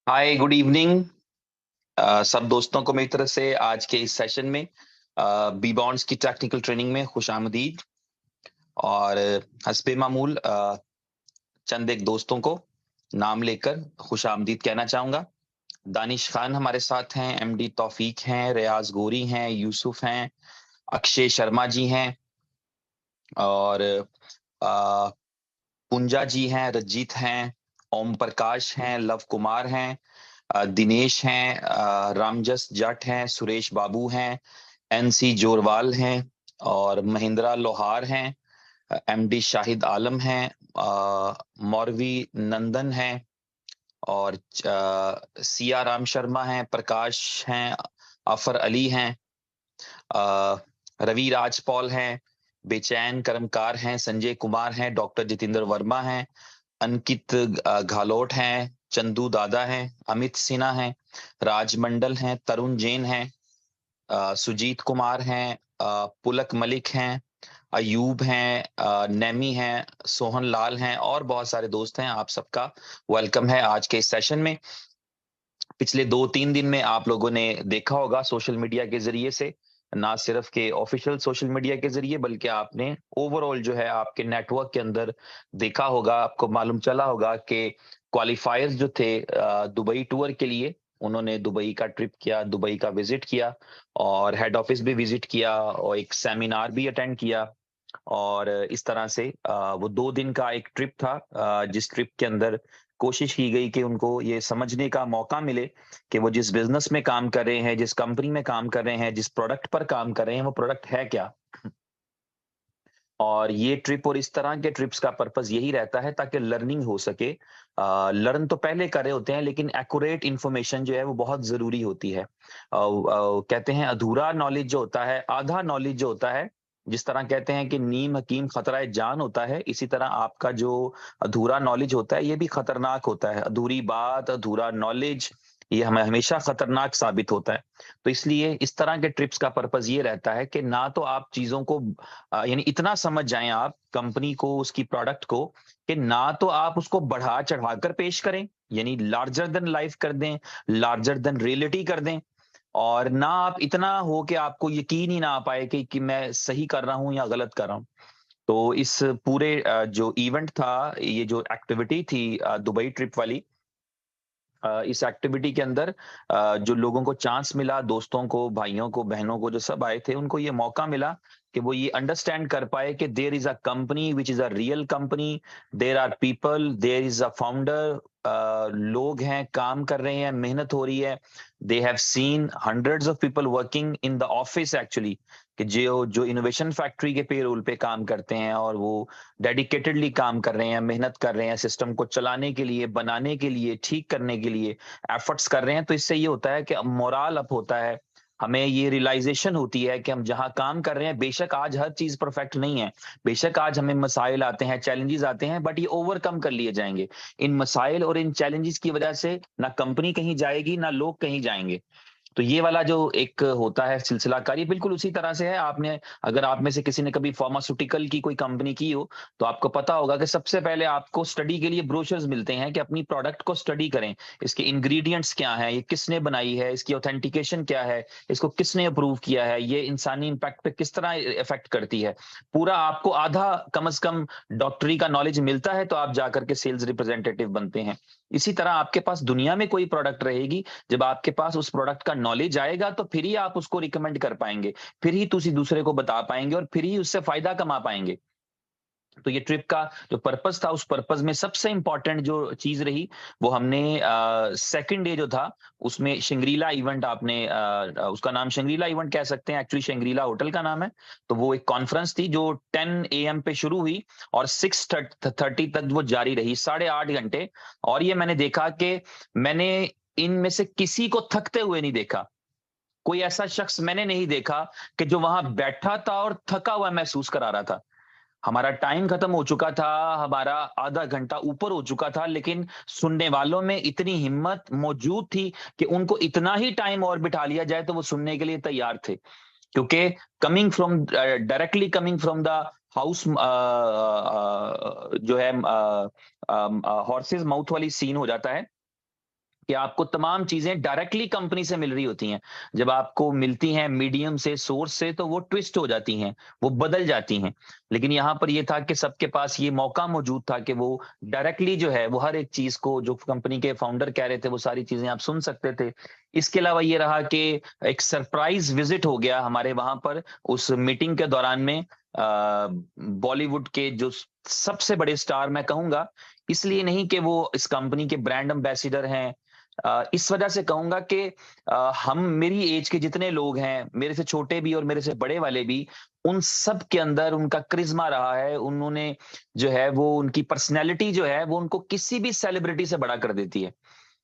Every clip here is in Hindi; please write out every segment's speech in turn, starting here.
हाय, गुड इवनिंग। सब दोस्तों को मेरी तरफ से आज के इस सेशन में बी बॉन्ड्स की टेक्निकल ट्रेनिंग में खुश आमदीद। और हस्बे मामूल चंद एक दोस्तों को नाम लेकर खुश आमदीद कहना चाहूंगा। दानिश खान हमारे साथ हैं, एमडी तौफीक हैं, रियाज गोरी हैं, यूसुफ हैं, अक्षय शर्मा जी हैं, और अ, पुंजा जी हैं, रजीत हैं, ओम प्रकाश हैं, लव कुमार हैं, दिनेश हैं, रामजस जाट हैं, सुरेश बाबू हैं, एनसी जोरवाल हैं, और महिंद्रा लोहार हैं, एमडी शाहिद आलम हैं, मौरवी नंदन हैं, और सिया राम शर्मा हैं, प्रकाश हैं, अफर अली हैं, रवि राज पॉल हैं, बेचैन कर्मकार हैं, संजय कुमार हैं, डॉक्टर जितेंद्र वर्मा हैं, अंकित घालोट हैं, चंदू दादा हैं, अमित सिन्हा हैं, राजमंडल हैं, तरुण जैन हैं, सुजीत कुमार हैं, पुलक मलिक हैं, अयूब हैं, नेमी हैं, सोहन लाल हैं, और बहुत सारे दोस्त हैं। आप सबका वेलकम है आज के इस सेशन में। पिछले 2-3 दिन में आप लोगों ने देखा होगा सोशल मीडिया के जरिए से, ना सिर्फ के ऑफिशियल सोशल मीडिया के जरिए, बल्कि आपने ओवरऑल जो है आपके नेटवर्क के अंदर देखा होगा, आपको मालूम चला होगा कि क्वालिफायर्स जो थे दुबई टूर के लिए, उन्होंने दुबई का ट्रिप किया, दुबई का विजिट किया, और हेड ऑफिस भी विजिट किया, और एक सेमिनार भी अटेंड किया। और इस तरह से वो 2 दिन का एक ट्रिप था, जिस ट्रिप के अंदर कोशिश की गई कि उनको ये समझने का मौका मिले कि वो जिस बिजनेस में काम कर रहे हैं, जिस कंपनी में काम कर रहे हैं, जिस प्रोडक्ट पर काम कर रहे हैं, वो प्रोडक्ट है क्या। और ये ट्रिप और इस तरह के ट्रिप्स का पर्पस यही रहता है ताकि लर्निंग हो सके। लर्न तो पहले कर रहे होते हैं, लेकिन एक्यूरेट इन्फॉर्मेशन जो है वो बहुत जरूरी होती है। कहते हैं अधूरा नॉलेज जो होता है, आधा नॉलेज जो होता है, जिस तरह कहते हैं कि नीम हकीम खतरा जान होता है, इसी तरह आपका जो अधूरा नॉलेज होता है ये भी खतरनाक होता है। अधूरी बात, अधूरा नॉलेज, ये हमें हमेशा खतरनाक साबित होता है। तो इसलिए इस तरह के ट्रिप्स का पर्पस ये रहता है कि ना तो आप चीजों को यानी इतना समझ जाएं आप कंपनी को, उसकी प्रोडक्ट को, कि ना तो आप उसको बढ़ा चढ़ाकर पेश करें, यानी लार्जर देन लाइफ कर दें, लार्जर देन रियलिटी कर दें, और ना आप इतना हो कि आपको यकीन ही ना आ पाए कि मैं सही कर रहा हूं या गलत कर रहा हूं। तो इस पूरे जो इवेंट था, ये जो एक्टिविटी थी दुबई ट्रिप वाली, इस एक्टिविटी के अंदर जो लोगों को चांस मिला, दोस्तों को, भाइयों को, बहनों को, जो सब आए थे, उनको ये मौका मिला कि वो ये अंडरस्टैंड कर पाए कि there is a company which is a real company, there are people, there is a founder, लोग हैं, काम कर रहे हैं, मेहनत हो रही है। They have seen hundreds of people working in the office actually, कि जो जो इनोवेशन फैक्ट्री के पेरोल पे काम करते हैं, और वो डेडिकेटेडली काम कर रहे हैं, मेहनत कर रहे हैं, सिस्टम को चलाने के लिए, बनाने के लिए, ठीक करने के लिए एफर्ट्स कर रहे हैं। तो इससे ये होता है कि मोराल अप होता है, हमें ये रियलाइजेशन होती है कि हम जहां काम कर रहे हैं, बेशक आज हर चीज परफेक्ट नहीं है, बेशक आज हमें मसाइल आते हैं, चैलेंजेस आते हैं, बट ये ओवरकम कर लिए जाएंगे। इन मसाइल और इन चैलेंजेस की वजह से ना कंपनी कहीं जाएगी, ना लोग कहीं जाएंगे। तो ये वाला जो एक होता है सिलसिला कार्य, बिल्कुल उसी तरह से है। आपने, अगर आप में से किसी ने कभी फार्मास्यूटिकल की कोई कंपनी की हो, तो आपको पता होगा कि सबसे पहले आपको स्टडी के लिए ब्रोशर्स मिलते हैं कि अपनी प्रोडक्ट को स्टडी करें, इसके इंग्रेडिएंट्स क्या हैं, ये किसने बनाई है, इसकी ऑथेंटिकेशन क्या है, इसको किसने अप्रूव किया है, ये इंसानी इम्पैक्ट पे किस तरह इफेक्ट करती है। पूरा आपको आधा कम से कम डॉक्टरी का नॉलेज मिलता है, तो आप जाकर के सेल्स रिप्रेजेंटेटिव बनते हैं। इसी तरह आपके पास दुनिया में कोई प्रोडक्ट रहेगी, जब आपके पास उस प्रोडक्ट का नॉलेज आएगा, तो फिर ही आप उसको रिकमेंड कर पाएंगे, फिर ही किसी दूसरे को बता पाएंगे, और फिर ही उससे फायदा कमा पाएंगे। तो ये ट्रिप का जो पर्पस था, उस पर्पस में सबसे इंपॉर्टेंट जो चीज रही, वो हमने सेकंड डे जो था, उसमें शंग्रीला इवेंट, आपने उसका नाम शंग्रीला इवेंट कह सकते हैं, एक्चुअली शंग्रीला होटल का नाम है। तो वो एक कॉन्फ्रेंस थी जो 10 AM पे शुरू हुई, और 6:30 तक वो जारी रही, 8.5 घंटे। और ये मैंने देखा कि मैंने इनमें से किसी को थकते हुए नहीं देखा। कोई ऐसा शख्स मैंने नहीं देखा कि जो वहां बैठा था और थका हुआ महसूस करा रहा था। हमारा टाइम खत्म हो चुका था, हमारा आधा घंटा ऊपर हो चुका था, लेकिन सुनने वालों में इतनी हिम्मत मौजूद थी कि उनको इतना ही टाइम और बिठा लिया जाए तो वो सुनने के लिए तैयार थे। क्योंकि coming from, directly coming from the house, जो है हॉर्सेस माउथ वाली सीन हो जाता है। कि आपको तमाम चीजें डायरेक्टली कंपनी से मिल रही होती हैं। जब आपको मिलती हैं मीडियम से, सोर्स से, तो वो ट्विस्ट हो जाती हैं, वो बदल जाती हैं। लेकिन यहाँ पर ये था कि सबके पास ये मौका मौजूद था कि वो डायरेक्टली जो है वो हर एक चीज को, जो कंपनी के फाउंडर कह रहे थे, वो सारी चीजें आप सुन सकते थे। इसके अलावा ये रहा कि एक सरप्राइज विजिट हो गया हमारे वहां पर उस मीटिंग के दौरान में। बॉलीवुड के जो सबसे बड़े स्टार मैं कहूंगा, इसलिए नहीं कि वो इस कंपनी के ब्रांड एम्बेसिडर हैं, इस वजह से कहूंगा कि हम, मेरी एज के जितने लोग हैं, मेरे से छोटे भी और मेरे से बड़े वाले भी, उन सब के अंदर उनका क्रिज्मा रहा है। उन्होंने जो है वो, उनकी पर्सनैलिटी जो है वो उनको किसी भी सेलिब्रिटी से बड़ा कर देती है।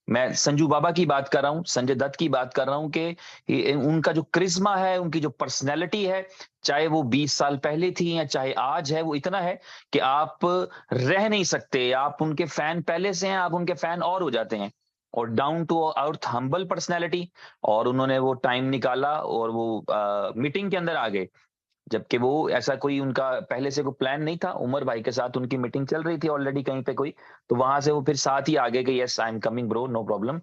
मैं संजू बाबा की बात कर रहा हूँ, संजय दत्त की बात कर रहा हूँ कि उनका जो क्रिज्मा है, उनकी जो पर्सनैलिटी है, चाहे वो 20 साल पहले थी या चाहे आज है, वो इतना है कि आप रह नहीं सकते। आप उनके फैन पहले से हैं, आप उनके फैन और हो जाते हैं। और down to earth humble personality. और उन्होंने वो टाइम निकाला और वो मीटिंग के अंदर आ गए, जबकि वो ऐसा कोई उनका पहले से कोई प्लान नहीं था। उमर भाई के साथ उनकी मीटिंग चल रही थी ऑलरेडी कहीं पे कोई, तो वहां से वो फिर साथ ही आ गए कि yes I am coming bro, no problem.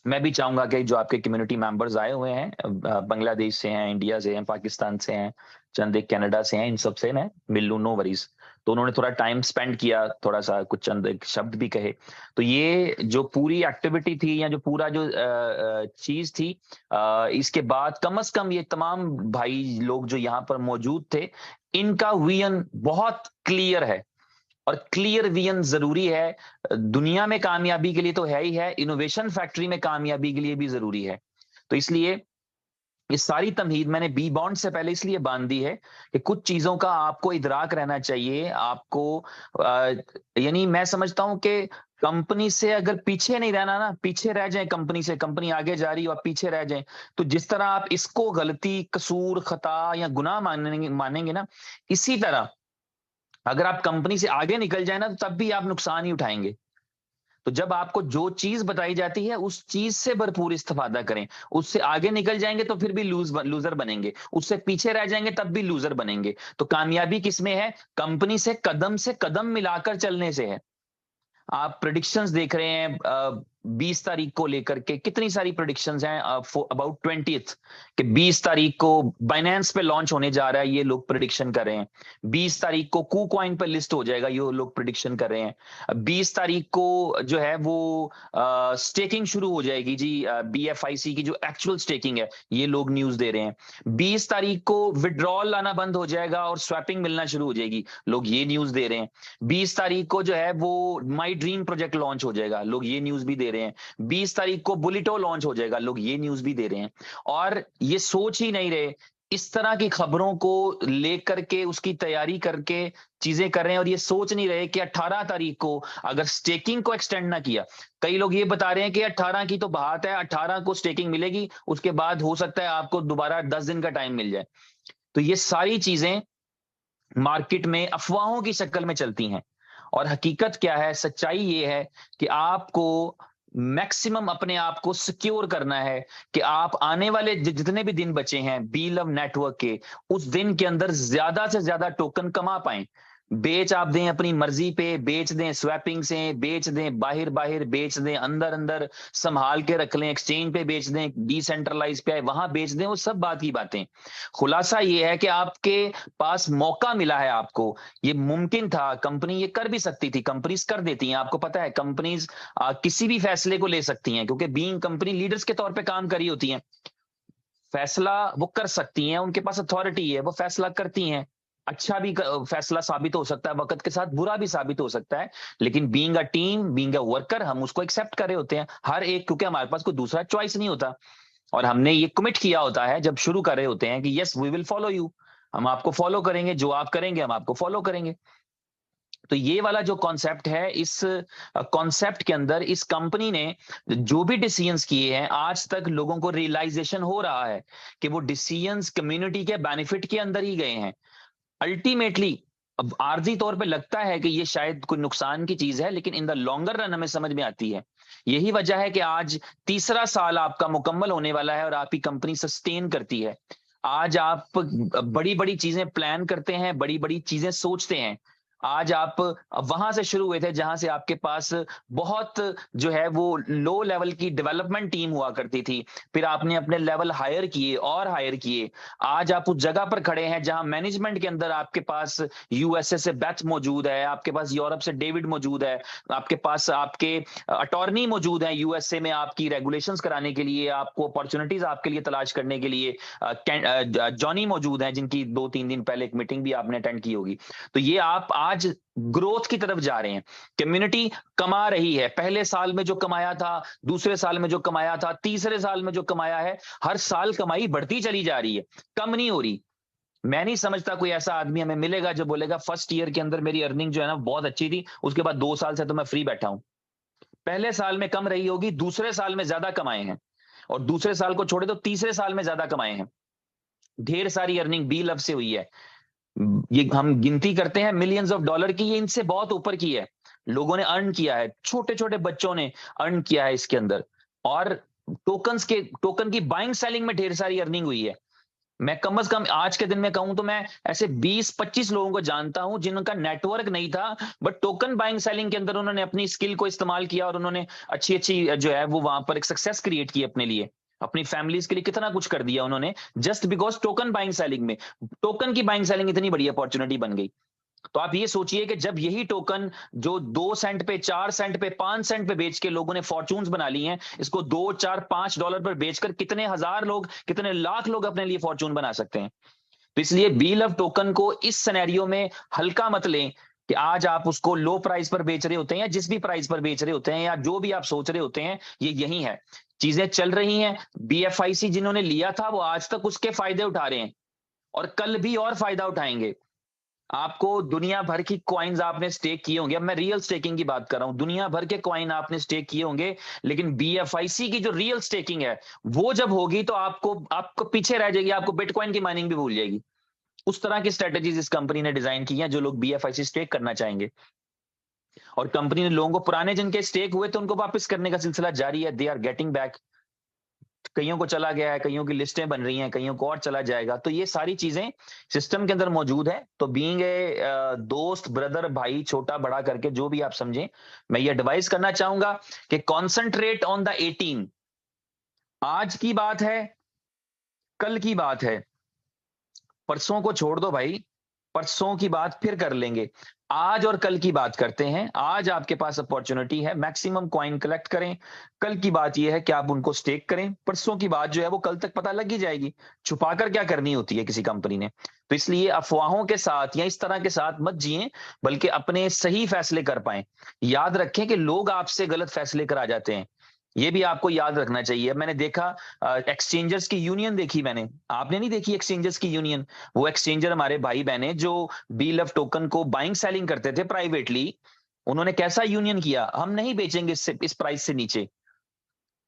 मैं भी चाहूंगा कि जो आपके कम्युनिटी मेंबर्स आए हुए हैं, बांग्लादेश से हैं, इंडिया से हैं, पाकिस्तान से हैं, चंद एक कनाडा से हैं, इन सब से मैं मिल लूं, नो वरीज। तो उन्होंने थोड़ा टाइम स्पेंड किया, थोड़ा सा कुछ चंद एक शब्द भी कहे। तो ये जो पूरी एक्टिविटी थी, या जो पूरा जो चीज थी, इसके बाद कम से कम ये तमाम भाई लोग जो यहाँ पर मौजूद थे, इनका विजन बहुत क्लियर है। और क्लियर विजन जरूरी है, दुनिया में कामयाबी के लिए तो है ही है, इनोवेशन फैक्ट्री में कामयाबी के लिए भी जरूरी है। तो इसलिए ये सारी तमहीद मैंने बी बॉन्ड से पहले इसलिए बांध दी है कि कुछ चीजों का आपको इदराक रहना चाहिए। आपको यानी मैं समझता हूं कि कंपनी से अगर पीछे नहीं रहना ना, पीछे रह जाए कंपनी से, कंपनी आगे जा रही है और पीछे रह जाए, तो जिस तरह आप इसको गलती, कसूर, खता या गुनाह मानेंगे ना, इसी तरह अगर आप कंपनी से आगे निकल जाए ना, तो तब भी आप नुकसान ही उठाएंगे। तो जब आपको जो चीज बताई जाती है, उस चीज से भरपूर इस्तेफादा करें। उससे आगे निकल जाएंगे तो फिर भी लूजर बनेंगे, उससे पीछे रह जाएंगे तब भी लूजर बनेंगे। तो कामयाबी किसमें है? कंपनी से कदम मिलाकर चलने से है। आप प्रिडिक्शंस देख रहे हैं 20 तारीख को लेकर के, कितनी सारी प्रिडिक्शंस हैं अबाउट 20th, कि 20 तारीख को बाइनेंस पे लॉन्च होने जा रहा है, ये लोग प्रिडिक्शन कर रहे हैं। 20 तारीख को कूकॉइन पे लिस्ट हो जाएगा, ये लोग प्रिडिक्शन कर रहे हैं। 20 तारीख को जो है वो स्टेकिंग शुरू हो जाएगी जी, BFIC की जो एक्चुअल स्टेकिंग है, ये लोग न्यूज दे रहे हैं। 20 तारीख को विड्रॉल आना बंद हो जाएगा और स्वैपिंग मिलना शुरू हो जाएगी, लोग ये न्यूज दे रहे हैं। 20 तारीख को जो है वो माई ड्रीम प्रोजेक्ट लॉन्च हो जाएगा, लोग ये न्यूज भी दे रहे हैं। 20 तारीख को बुलेटो लॉन्च हो जाएगा, लोग ये न्यूज भी दे रहे हैं। और ये सोच ही नहीं रहे, इस तरह की खबरों को लेकर के उसकी तैयारी करके चीजें कर रहे हैं। और ये सोच नहीं रहे कि 18 तारीख को अगर स्टेकिंग को एक्सटेंड ना किया, कई लोग ये बता रहे हैं कि 18 की तो बात है, 18 को स्टेकिंग मिलेगी, उसके बाद हो सकता है आपको दोबारा 10 दिन का टाइम मिल जाए। तो ये सारी चीजें मार्केट में अफवाहों की शक्ल में चलती हैं। और हकीकत क्या है, सच्चाई ये है कि आपको मैक्सिमम अपने आप को सिक्योर करना है कि आप आने वाले जितने भी दिन बचे हैं बी लव नेटवर्क के, उस दिन के अंदर ज्यादा से ज्यादा टोकन कमा पाएं। बेच आप दें अपनी मर्जी पे, बेच दें स्वैपिंग से, बेच दें बाहर बाहर, बेच दें अंदर अंदर, संभाल के रख लें, एक्सचेंज पे बेच दें, डिसेंट्रलाइज पे आए वहां बेच दें, वो सब बात की बातें। खुलासा ये है कि आपके पास मौका मिला है आपको। ये मुमकिन था, कंपनी ये कर भी सकती थी, कंपनीज कर देती हैं, आपको पता है कंपनीज किसी भी फैसले को ले सकती हैं, क्योंकि बीइंग कंपनी लीडर्स के तौर पे काम करी होती हैं। फैसला वो कर सकती हैं, उनके पास अथॉरिटी है, वो फैसला करती हैं। अच्छा भी फैसला साबित हो सकता है, वक्त के साथ बुरा भी साबित हो सकता है, लेकिन being a team, being a worker, हम उसको एक्सेप्ट कर रहे होते हैं हर एक, क्योंकि हमारे पास कोई दूसरा चॉइस नहीं होता। और हमने ये कमिट किया होता है जब शुरू कर रहे होते हैं कि yes we will follow you, हम आपको फॉलो करेंगे, जो आप करेंगे हम आपको फॉलो करेंगे। तो ये वाला जो कॉन्सेप्ट है, इस कॉन्सेप्ट के अंदर इस कंपनी ने जो भी डिसीजंस किए हैं, आज तक लोगों को रियलाइजेशन हो रहा है कि वो डिसीजंस कम्युनिटी के बेनिफिट के अंदर ही गए हैं। अल्टीमेटली अब आर्जी तौर पे लगता है कि ये शायद कोई नुकसान की चीज है, लेकिन इन द लॉन्गर रन हमें समझ में आती है। यही वजह है कि आज तीसरा साल आपका मुकम्मल होने वाला है और आपकी कंपनी सस्टेन करती है। आज आप बड़ी बड़ी चीजें प्लान करते हैं, बड़ी बड़ी चीजें सोचते हैं, आज आप वहां से शुरू हुए थे जहां से आपके पास बहुत जो है वो लो लेवल की डेवलपमेंट टीम हुआ करती थी, फिर आपने अपने लेवल हायर किए और हायर किए। आज आप उस जगह पर खड़े हैं जहां मैनेजमेंट के अंदर आपके पास यूएसए से बेथ मौजूद है, आपके पास यूरोप से डेविड मौजूद है, आपके पास आपके अटॉर्नी मौजूद है यूएसए में आपकी रेगुलेशंस कराने के लिए, आपको अपॉर्चुनिटीज आपके लिए तलाश करने के लिए जॉनी मौजूद है, जिनकी 2-3 दिन पहले एक मीटिंग भी आपने अटेंड की होगी। तो ये आप आज ग्रोथ की तरफ जा रहे हैं, कम्युनिटी कमा रही है, पहले साल में जो कमाया था, दूसरे साल में जो कमाया था, तीसरे साल में जो कमाया है, हर साल कमाई बढ़ती चली जा रही है, कम नहीं हो रही। मैं नहीं समझता कोई ऐसा आदमी हमें मिलेगा जो बोलेगा फर्स्ट ईयर के अंदर मेरी अर्निंग जो है ना बहुत अच्छी थी, उसके बाद 2 साल से तो मैं फ्री बैठा हूं। पहले साल में कम रही होगी, दूसरे साल में ज्यादा कमाए हैं, और दूसरे साल को छोड़े तो तीसरे साल में ज्यादा कमाए हैं। ढेर सारी अर्निंग बी लव से हुई है। ये हम गिनती करते हैं मिलियंस ऑफ डॉलर की, ये इनसे बहुत ऊपर की है। लोगों ने अर्न किया है, छोटे छोटे बच्चों ने अर्न किया है इसके अंदर। और टोकन की बाइंग सेलिंग में ढेर सारी अर्निंग हुई है। मैं कम से कम आज के दिन में कहूं तो मैं ऐसे 20-25 लोगों को जानता हूं जिनका नेटवर्क नहीं था, बट टोकन बाइंग सेलिंग के अंदर उन्होंने अपनी स्किल को इस्तेमाल किया और उन्होंने अच्छी अच्छी जो है वो वहां पर एक सक्सेस क्रिएट की अपने लिए, अपनी फैमिलीज के लिए कितना कुछ कर दिया उन्होंने, just because token buying selling में। टोकन की बाइंग सेलिंग इतनी बड़ी अपॉर्चुनिटी बन गई। तो आप ये सोचिए कि जब यही टोकन जो 2 सेंट पे, 4 सेंट पे, 5 सेंट पे बेच के लोगों ने फॉर्चून्स बना ली हैं, इसको 2, 4, 5 डॉलर पर बेचकर कितने हजार लोग, कितने लाख लोग अपने लिए फॉर्चून बना सकते हैं। तो इसलिए बी लव टोकन को इस सिनेरियो में हल्का मत लें कि आज आप उसको लो प्राइस पर बेच रहे होते हैं या जिस भी प्राइस पर बेच रहे होते हैं या जो भी आप सोच रहे होते हैं, ये यही है। चीजें चल रही हैं। बीएफआईसी जिन्होंने लिया था वो आज तक उसके फायदे उठा रहे हैं और कल भी और फायदा उठाएंगे। आपको दुनिया भर की कॉइन्स आपने स्टेक किए होंगे, अब मैं रियल स्टेकिंग की बात कर रहा हूं, दुनिया भर के कॉइन आपने स्टेक किए होंगे, लेकिन बीएफआईसी की जो रियल स्टेकिंग है वो जब होगी तो आपको आपको पीछे रह जाएगी, आपको बिटकॉइन की माइनिंग भी भूल जाएगी। उस तरह की स्ट्रेटेजीज इस कंपनी ने डिजाइन की हैं जो लोग बीएफआईसी स्टेक करना चाहेंगे। और कंपनी ने लोगों को, पुराने जिनके स्टेक हुए तो उनको वापस करने का सिलसिला जारी है, दे आर गेटिंग बैक। कईयों को चला गया है, कईयों की लिस्टें बन रही हैं, कईयों को और चला जाएगा। तो ये सारी चीजें सिस्टम के अंदर मौजूद है। तो बीइंग ए दोस्त, ब्रदर, भाई, छोटा बड़ा करके जो भी आप समझें, मैं ये एडवाइस करना चाहूंगा कि कॉन्सेंट्रेट ऑन द 18। आज की बात है, कल की बात है, परसों को छोड़ दो भाई, परसों की बात फिर कर लेंगे। आज और कल की बात करते हैं। आज आपके पास अपॉर्चुनिटी है, मैक्सिमम कॉइन कलेक्ट करें। कल की बात यह है कि आप उनको स्टेक करें। परसों की बात जो है वो कल तक पता लग ही जाएगी। छुपाकर क्या करनी होती है किसी कंपनी ने। तो इसलिए अफवाहों के साथ या इस तरह के साथ मत जिए, बल्कि अपने सही फैसले कर पाएं। याद रखें कि लोग आपसे गलत फैसले करा जाते हैं, ये भी आपको याद रखना चाहिए। मैंने देखा एक्सचेंजर्स की यूनियन देखी मैंने, आपने नहीं देखी एक्सचेंजर्स की यूनियन? वो एक्सचेंजर हमारे भाई बहने जो बी लव टोकन को बाइंग सेलिंग करते थे प्राइवेटली, उन्होंने कैसा यूनियन किया, हम नहीं बेचेंगे इससे, इस प्राइस से नीचे,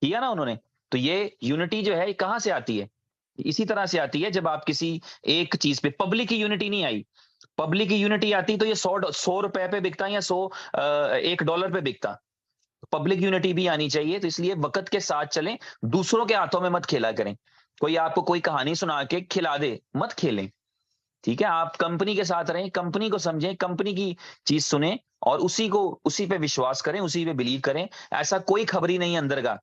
किया ना उन्होंने। तो ये यूनिटी जो है कहां से आती है? इसी तरह से आती है जब आप किसी एक चीज पे, पब्लिक की यूनिटी नहीं आई। पब्लिक की यूनिटी आती तो ये 100 रुपए पे बिकता या 1 डॉलर पे बिकता। पब्लिक यूनिटी भी आनी चाहिए। तो इसलिए वक्त के साथ चलें, दूसरों के हाथों में मत खेला करें। कोई आपको कोई कहानी सुना के खिला दे, मत खेलें। ठीक है, आप कंपनी के साथ रहें, कंपनी को समझें, कंपनी की चीज सुने और उसी पे विश्वास करें, उसी पे बिलीव करें। ऐसा कोई खबरी नहीं अंदर का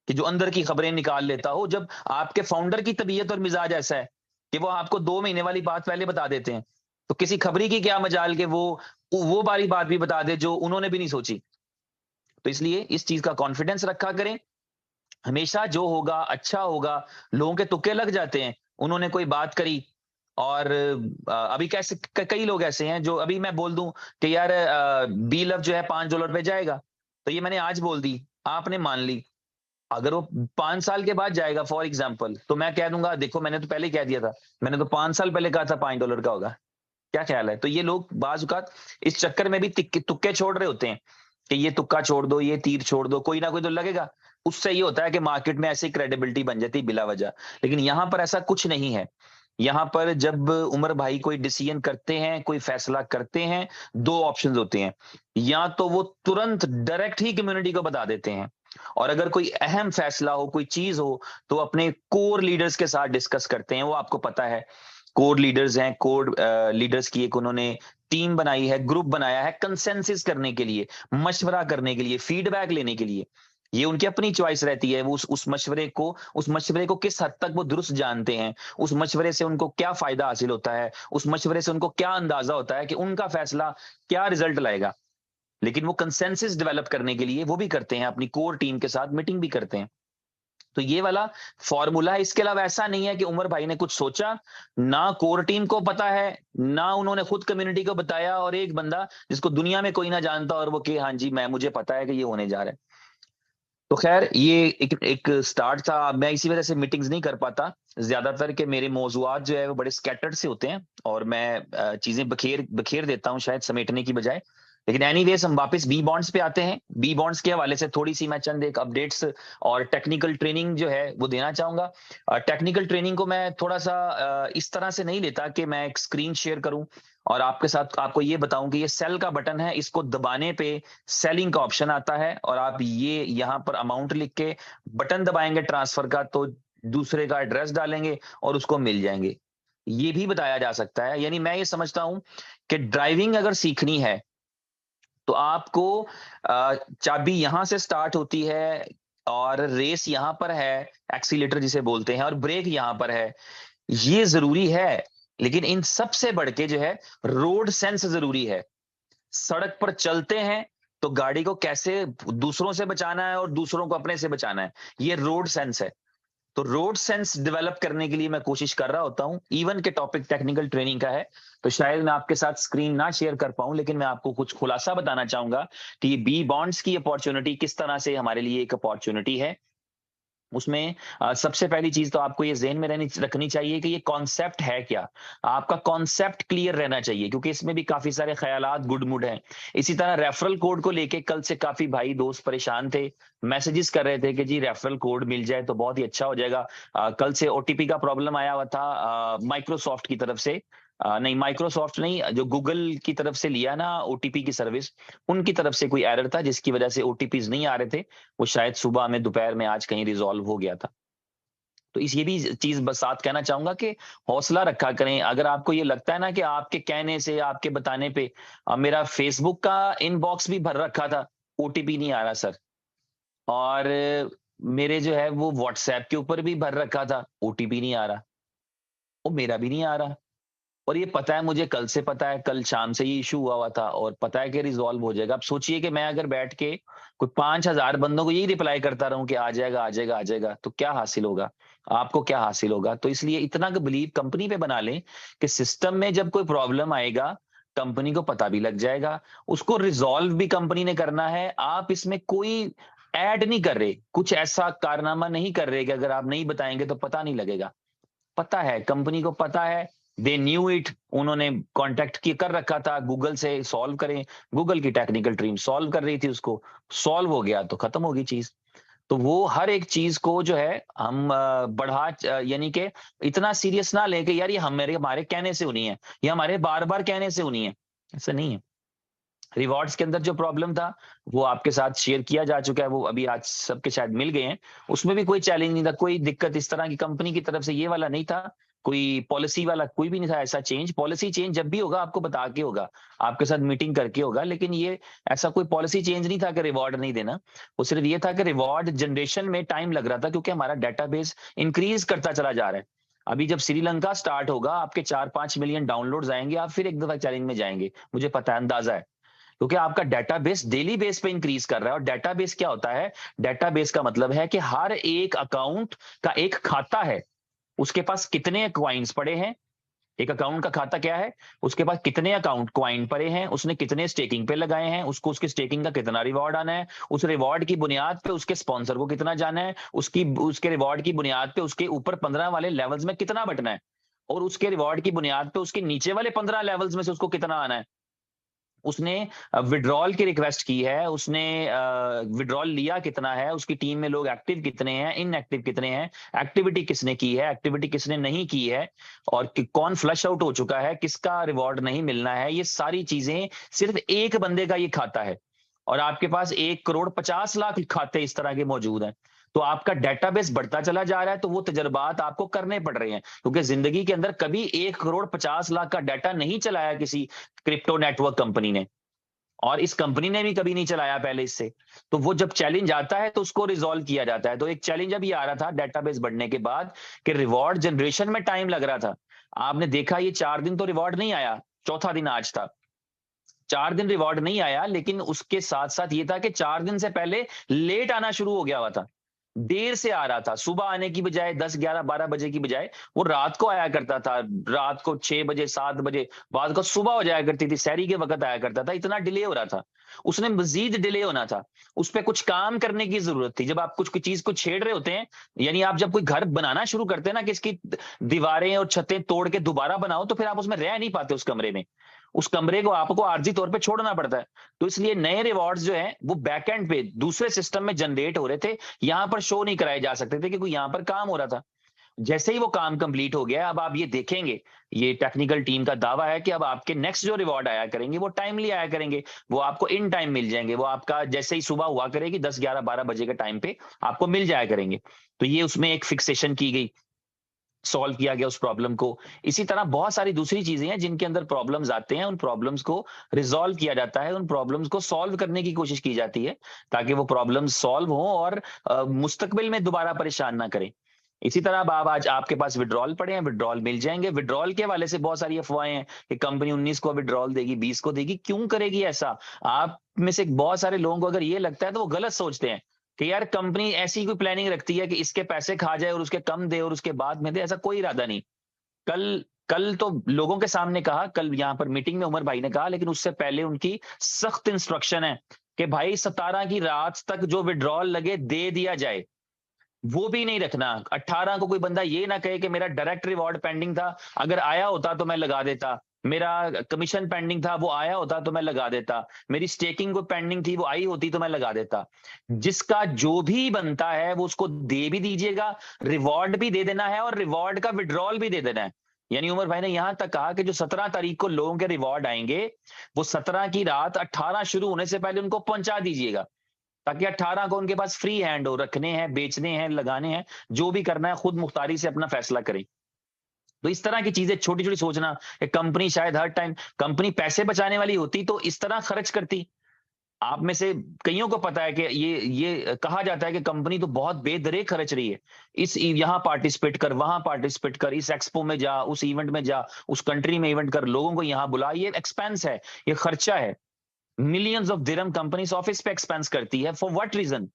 कि जो अंदर की खबरें निकाल लेता हो। जब आपके फाउंडर की तबीयत और मिजाज ऐसा है कि वो आपको 2 महीने वाली बात पहले बता देते हैं, तो किसी खबरी की क्या मजाल के वो बारी बात भी बता दे जो उन्होंने भी नहीं सोची। तो इसलिए इस चीज का कॉन्फिडेंस रखा करें। हमेशा जो होगा अच्छा होगा। लोगों के तुक्के लग जाते हैं, उन्होंने कोई बात करी और अभी कैसे कई लोग ऐसे हैं जो, अभी मैं बोल दूं कि यार बी लव जो है $5 पे जाएगा, तो ये मैंने आज बोल दी, आपने मान ली। अगर वो 5 साल के बाद जाएगा फॉर एग्जाम्पल, तो मैं कह दूंगा देखो मैंने तो पहले ही कह दिया था, मैंने तो 5 साल पहले कहा था $5 का होगा। क्या ख्याल है? तो ये लोग बाज औकात इस चक्कर में भी तुक्के छोड़ रहे होते हैं कि ये तुक्का छोड़ दो, ये तीर छोड़ दो, कोई ना कोई तो लगेगा। उससे ये होता है कि मार्केट में ऐसी क्रेडिबिलिटी बन जाती है बिला वजह। लेकिन यहां पर ऐसा कुछ नहीं है। यहां पर जब उमर भाई कोई डिसीजन करते हैं, कोई फैसला करते हैं, 2 ऑप्शंस होते हैं। या तो वो तुरंत डायरेक्ट ही कम्युनिटी को बता देते हैं, और अगर कोई अहम फैसला हो, कोई चीज हो, तो अपने कोर लीडर्स के साथ डिस्कस करते हैं। वो आपको पता है कोर लीडर्स हैं, कोर लीडर्स की एक उन्होंने टीम बनाई है, ग्रुप बनाया है कंसेंसस करने के लिए, मशवरा करने के लिए, फीडबैक लेने के लिए। ये उनकी अपनी चॉइस रहती है, वो उस मशवरे को किस हद तक वो दुरुस्त जानते हैं, उस मशवरे से उनको क्या फायदा हासिल होता है, उस मशवरे से उनको क्या अंदाजा होता है कि उनका फैसला क्या रिजल्ट लाएगा। लेकिन वो कंसेंसस डेवलप करने के लिए वो भी करते हैं, अपनी कोर टीम के साथ मीटिंग भी करते हैं। तो ये वाला फॉर्मूला है। इसके अलावा ऐसा नहीं है कि उमर भाई ने कुछ सोचा, ना कोर टीम को पता है, ना उन्होंने खुद कम्युनिटी को बताया, और एक बंदा जिसको दुनिया में कोई ना जानता और वो कि हाँ जी मैं मुझे पता है कि ये होने जा रहा है। तो खैर ये एक स्टार्ट था। मैं इसी वजह से मीटिंग्स नहीं कर पाता ज्यादातर, के मेरे मौजूआत जो है वो बड़े स्कैटर्ड से होते हैं और मैं चीजें बखेर बखेर देता हूँ शायद समेटने की बजाय। लेकिन एनीवेज हम वापस बी बॉन्ड्स पे आते हैं। बी बॉन्ड्स के हवाले से थोड़ी सी मैं चंद एक अपडेट्स और टेक्निकल ट्रेनिंग जो है वो देना चाहूंगा। टेक्निकल ट्रेनिंग को मैं थोड़ा सा इस तरह से नहीं लेता कि मैं एक स्क्रीन शेयर करूं और आपके साथ आपको ये बताऊं कि ये सेल का बटन है, इसको दबाने पे सेलिंग का ऑप्शन आता है और आप ये यहाँ पर अमाउंट लिख के बटन दबाएंगे ट्रांसफर का, तो दूसरे का एड्रेस डालेंगे और उसको मिल जाएंगे। ये भी बताया जा सकता है। यानी मैं ये समझता हूं कि ड्राइविंग अगर सीखनी है तो आपको चाबी यहां से स्टार्ट होती है और रेस यहां पर है, एक्सीलेटर जिसे बोलते हैं, और ब्रेक यहां पर है। ये जरूरी है, लेकिन इन सबसे बढ़ के जो है रोड सेंस जरूरी है। सड़क पर चलते हैं तो गाड़ी को कैसे दूसरों से बचाना है और दूसरों को अपने से बचाना है, ये रोड सेंस है। तो रोड सेंस डेवलप करने के लिए मैं कोशिश कर रहा होता हूं। इवन के टॉपिक टेक्निकल ट्रेनिंग का है तो शायद मैं आपके साथ स्क्रीन ना शेयर कर पाऊं, लेकिन मैं आपको कुछ खुलासा बताना चाहूंगा कि ये बी बॉन्ड्स की अपॉर्चुनिटी किस तरह से हमारे लिए एक अपॉर्चुनिटी है। उसमें सबसे पहली चीज तो आपको ये ज़हन में रखनी चाहिए कि ये कॉन्सेप्ट है क्या। आपका कॉन्सेप्ट क्लियर रहना चाहिए, क्योंकि इसमें भी काफी सारे ख्यालात गुडमुड हैं। इसी तरह रेफरल कोड को लेके कल से काफी भाई दोस्त परेशान थे, मैसेजेस कर रहे थे कि जी रेफरल कोड मिल जाए तो बहुत ही अच्छा हो जाएगा। कल से ओटीपी का प्रॉब्लम आया हुआ था माइक्रोसॉफ्ट की तरफ से। नहीं, माइक्रोसॉफ्ट नहीं, जो गूगल की तरफ से लिया ना ओटीपी की सर्विस, उनकी तरफ से कोई एरर था जिसकी वजह से ओटीपीज नहीं आ रहे थे। वो शायद सुबह में दोपहर में आज कहीं रिजॉल्व हो गया था। तो इस ये भी चीज बस साथ कहना चाहूंगा कि हौसला रखा करें। अगर आपको ये लगता है ना कि आपके कहने से, आपके बताने पे मेरा फेसबुक का इनबॉक्स भी भर रखा था, ओटीपी नहीं आ रहा सर, और मेरे जो है वो व्हाट्सएप के ऊपर भी भर रखा था, ओटीपी नहीं आ रहा, वो मेरा भी नहीं आ रहा। और ये पता है मुझे, कल से पता है, कल शाम से ये इशू हुआ हुआ था और पता है कि रिजॉल्व हो जाएगा। अब सोचिए कि मैं अगर बैठ के कोई 5,000 बंदों को यही रिप्लाई करता रहूं कि आ जाएगा आ जाएगा आ जाएगा, तो क्या हासिल होगा, आपको क्या हासिल होगा। तो इसलिए इतना बिलीव कंपनी पे बना लें कि सिस्टम में जब कोई प्रॉब्लम आएगा कंपनी को पता भी लग जाएगा, उसको रिजॉल्व भी कंपनी ने करना है। आप इसमें कोई ऐड नहीं कर रहे, कुछ ऐसा कारनामा नहीं कर रहे कि अगर आप नहीं बताएंगे तो पता नहीं लगेगा। पता है, कंपनी को पता है, दे न्यू इट। उन्होंने कांटेक्ट कर रखा था गूगल से, सॉल्व करें। गूगल की टेक्निकल टीम सॉल्व कर रही थी, उसको सॉल्व हो गया तो खत्म होगी चीज। तो वो हर एक चीज को जो है हम यानी कि इतना सीरियस ना लेके यार ये हमारे हमारे कहने से होनी है, ये हमारे बार बार कहने से होनी है, ऐसा नहीं है। रिवॉर्ड्स के अंदर जो प्रॉब्लम था वो आपके साथ शेयर किया जा चुका है, वो अभी आज सबके शायद मिल गए हैं। उसमें भी कोई चैलेंज नहीं था, कोई दिक्कत इस तरह की कंपनी की तरफ से ये वाला नहीं था, कोई पॉलिसी वाला कोई भी नहीं था ऐसा चेंज। पॉलिसी चेंज जब भी होगा आपको बता के होगा, आपके साथ मीटिंग करके होगा, लेकिन ये ऐसा कोई पॉलिसी चेंज नहीं था कि रिवॉर्ड नहीं देना। वो सिर्फ ये था कि रिवॉर्ड जनरेशन में टाइम लग रहा था, क्योंकि हमारा डेटाबेस इंक्रीज करता चला जा रहा है। अभी जब श्रीलंका स्टार्ट होगा आपके 4-5 मिलियन डाउनलोड्स आएंगे, आप फिर एक दफा चैलेंज में जाएंगे, मुझे पता है, अंदाजा है, क्योंकि आपका डेटाबेस डेली बेस पे इंक्रीज कर रहा है। और डेटाबेस क्या होता है, डेटाबेस का मतलब है कि हर एक अकाउंट का एक खाता है, उसके पास कितने क्वाइंस पड़े हैं। एक अकाउंट का खाता क्या है, उसके पास कितने अकाउंट क्वाइन पड़े हैं, उसने कितने स्टेकिंग पे लगाए हैं, उसको उसके स्टेकिंग का कितना रिवॉर्ड आना है, उस रिवॉर्ड की बुनियाद पे उसके स्पॉन्सर को कितना जाना है, उसकी उसके रिवॉर्ड की बुनियाद पे उसके ऊपर 15 वाले लेवल्स में कितना बटना है, और उसके रिवॉर्ड की बुनियाद पे उसके नीचे वाले 15 लेवल्स में से उसको कितना आना है। उसने विड्रॉल की रिक्वेस्ट की है, उसने विड्रॉल लिया कितना है, उसकी टीम में लोग एक्टिव कितने हैं, इनएक्टिव कितने हैं, एक्टिविटी किसने की है, एक्टिविटी किसने नहीं की है, और कौन फ्लश आउट हो चुका है, किसका रिवॉर्ड नहीं मिलना है। ये सारी चीजें सिर्फ एक बंदे का ये खाता है। और आपके पास 1,50,00,000 खाते इस तरह के मौजूद हैं, तो आपका डेटाबेस बढ़ता चला जा रहा है, तो वो तजर्बात आपको करने पड़ रहे हैं, क्योंकि जिंदगी के अंदर कभी 1,50,00,000 का डाटा नहीं चलाया किसी क्रिप्टो नेटवर्क कंपनी ने, और इस कंपनी ने भी कभी नहीं चलाया पहले इससे। तो वो जब चैलेंज आता है तो उसको रिजॉल्व किया जाता है। तो एक चैलेंज अभी आ रहा था डेटाबेस बढ़ने के बाद कि रिवॉर्ड जनरेशन में टाइम लग रहा था। आपने देखा ये 4 दिन तो रिवॉर्ड नहीं आया, चौथा दिन आज था। 4 दिन रिवॉर्ड नहीं आया, लेकिन उसके साथ साथ ये था कि 4 दिन से पहले लेट आना शुरू हो गया हुआ था, देर से आ रहा था। सुबह आने की बजाय 10, 11, 12 बजे की बजाय वो रात को आया करता था, रात को 6 बजे, 7 बजे, बाद को सुबह हो जाया करती थी, सहरी के वक्त आया करता था। इतना डिले हो रहा था, उसने मजीद डिले होना था, उस पर कुछ काम करने की जरूरत थी। जब आप कुछ चीज को छेड़ रहे होते हैं, यानी आप जब कोई घर बनाना शुरू करते हैं ना, कि इसकी दीवारें और छतें तोड़ के दोबारा बनाओ, तो फिर आप उसमें रह नहीं पाते उस कमरे में, उस कमरे को आपको आर्जी तौर पे छोड़ना पड़ता है। तो इसलिए नए रिवॉर्ड्स जो हैं वो बैकएंड पे दूसरे सिस्टम में जनरेट हो रहे थे, यहां पर शो नहीं कराए जा सकते थे, क्योंकि यहां पर काम हो रहा था। जैसे ही वो काम कंप्लीट हो गया, अब आप ये देखेंगे, ये टेक्निकल टीम का दावा है कि अब आपके नेक्स्ट जो रिवॉर्ड आया करेंगे वो टाइमली आया करेंगे, वो आपको इन टाइम मिल जाएंगे, वो आपका जैसे ही सुबह हुआ करेगी 10, 11, 12 बजे के टाइम पे आपको मिल जाया करेंगे। तो ये उसमें एक फिक्सेशन की गई, सॉल्व किया गया उस प्रॉब्लम को। इसी तरह बहुत सारी दूसरी चीजें हैं जिनके अंदर प्रॉब्लम्स आते हैं, उन प्रॉब्लम्स को रिजॉल्व किया जाता है, उन प्रॉब्लम्स को सॉल्व करने की कोशिश की जाती है, ताकि वो प्रॉब्लम्स सॉल्व हो और मुस्तकबिल में दोबारा परेशान ना करें। इसी तरह अब आप आज आपके पास विड्रॉल पड़े हैं, विड्रॉल मिल जाएंगे। विड्रॉल के हवाले से बहुत सारी अफवाहें हैं कि कंपनी 19 को विड्रॉल देगी, 20 को देगी। क्यों करेगी ऐसा? आप में से बहुत सारे लोगों को अगर ये लगता है तो वो गलत सोचते हैं कि यार कंपनी ऐसी कोई प्लानिंग रखती है कि इसके पैसे खा जाए और उसके कम दे और उसके बाद में दे, ऐसा कोई इरादा नहीं। कल कल तो लोगों के सामने कहा, कल यहां पर मीटिंग में उमर भाई ने कहा, लेकिन उससे पहले उनकी सख्त इंस्ट्रक्शन है कि भाई 17 की रात तक जो विड्रॉल लगे दे दिया जाए, वो भी नहीं रखना। 18 को कोई बंदा ये ना कहे कि मेरा डायरेक्ट रिवॉर्ड पेंडिंग था, अगर आया होता तो मैं लगा देता, मेरा कमीशन पेंडिंग था वो आया होता तो मैं लगा देता, मेरी स्टेकिंग को पेंडिंग थी वो आई होती तो मैं लगा देता। जिसका जो भी बनता है वो उसको दे भी दीजिएगा, रिवॉर्ड भी दे देना है और रिवॉर्ड का विड्रॉल भी दे देना है। यानी उमर भाई ने यहां तक कहा कि जो 17 तारीख को लोगों के रिवॉर्ड आएंगे, वो 17 की रात 18 शुरू होने से पहले उनको पहुंचा दीजिएगा, ताकि 18 को उनके पास फ्री हैंड हो, रखने हैं, बेचने हैं, लगाने हैं, जो भी करना है खुद मुख्तारी से अपना फैसला करें। तो इस तरह की चीजें छोटी छोटी सोचना कि कंपनी शायद हर टाइम, कंपनी पैसे बचाने वाली होती तो इस तरह खर्च करती। आप में से कईयों को पता है कि ये कहा जाता है कि कंपनी तो बहुत बेदरे खर्च रही है, इस यहां पार्टिसिपेट कर, वहां पार्टिसिपेट कर, इस एक्सपो में जा, उस इवेंट में जा, उस कंट्री में इवेंट कर, लोगों को यहां बुला। ये एक्सपेंस है, ये खर्चा है। Millions of dirham company office पे एक्सपेंस करती है, फॉर व्हाट रीजन?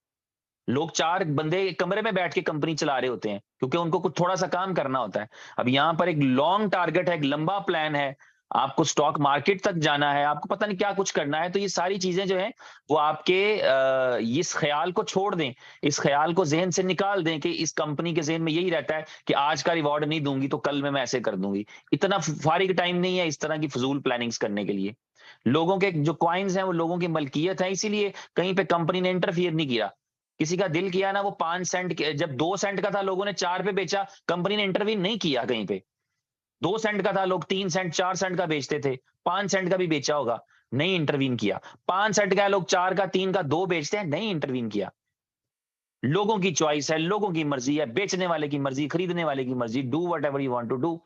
लोग 4 बंदे एक कमरे में बैठ के कंपनी चला रहे होते हैं, क्योंकि उनको कुछ थोड़ा सा काम करना होता है। अब यहां पर एक लॉन्ग टारगेट है, एक लंबा प्लान है, आपको स्टॉक मार्केट तक जाना है, आपको पता नहीं क्या कुछ करना है। तो ये सारी चीजें जो है वो आपके इस ख्याल को छोड़ दें, इस ख्याल को जहन से निकाल दें कि इस कंपनी के जहन में यही रहता है कि आज का रिवॉर्ड नहीं दूंगी तो कल मैं ऐसे कर दूंगी। इतना फारिग टाइम नहीं है इस तरह की फजूल प्लानिंग्स करने के लिए। लोगों के जो कॉइन्स हैं वो लोगों की मलकियत है, इसीलिए कहीं पे कंपनी ने इंटरफियर नहीं किया। किसी का दिल किया ना, वो 5 सेंट जब 2 सेंट का था लोगों ने 4 पे बेचा, कंपनी ने इंटरवीन नहीं किया कहीं पे। 2 सेंट का था, लोग 3 सेंट 4 सेंट का बेचते थे, 5 सेंट का भी बेचा होगा, नहीं इंटरवीन किया। 5 सेंट का लोग 4 का, 3 का 2 बेचते हैं, नहीं इंटरवीन किया। लोगों की चॉइस है, लोगों की मर्जी है, बेचने वाले की मर्जी, खरीदने वाले की मर्जी, do whatever you want to do.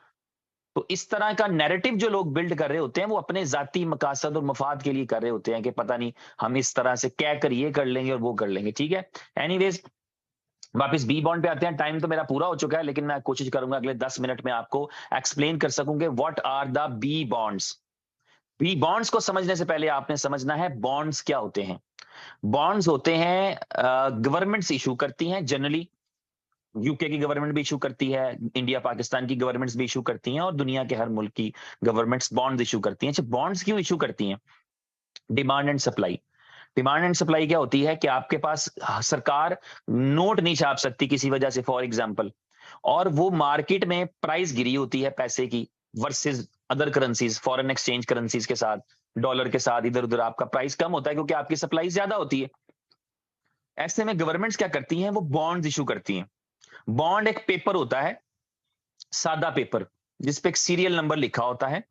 तो इस तरह का नैरेटिव जो लोग बिल्ड कर रहे होते हैं वो अपने जाती मकासद और मफाद के लिए कर रहे होते हैं कि पता नहीं हम इस तरह से क्या कर ये कर लेंगे और वो कर लेंगे। ठीक है, एनीवेज वापस बी बॉन्ड पे आते हैं। टाइम तो मेरा पूरा हो चुका है, लेकिन मैं कोशिश करूंगा अगले 10 मिनट में आपको एक्सप्लेन कर सकूंगे what are the B bonds. B bonds को समझने से पहले आपने समझना है बॉन्ड्स क्या होते हैं। बॉन्ड्स होते हैं, गवर्नमेंट्स इशू करती हैं जनरली। यूके की गवर्नमेंट भी इशू करती है, इंडिया पाकिस्तान की गवर्नमेंट्स भी इशू करती हैं, और दुनिया के हर मुल्क की गवर्नमेंट्स बॉन्ड्स इशू करती हैं। अच्छा, बॉन्ड्स क्यों इशू करती हैं? Demand and supply. Demand and supply क्या होती है कि आपके पास सरकार नोट नहीं छाप सकती किसी वजह से, फॉर एग्जांपल, और वो मार्केट में प्राइस गिरी होती है पैसे की versus other currencies, foreign exchange currencies के साथ, डॉलर के साथ इधर उधर आपका प्राइस कम होता है क्योंकि आपकी सप्लाई ज्यादा होती है। ऐसे में गवर्नमेंट्स क्या करती हैं? वो बॉन्ड्स इशू करती हैं। बॉन्ड एक पेपर होता है, सादा पेपर, जिसपे एक सीरियल नंबर लिखा होता है,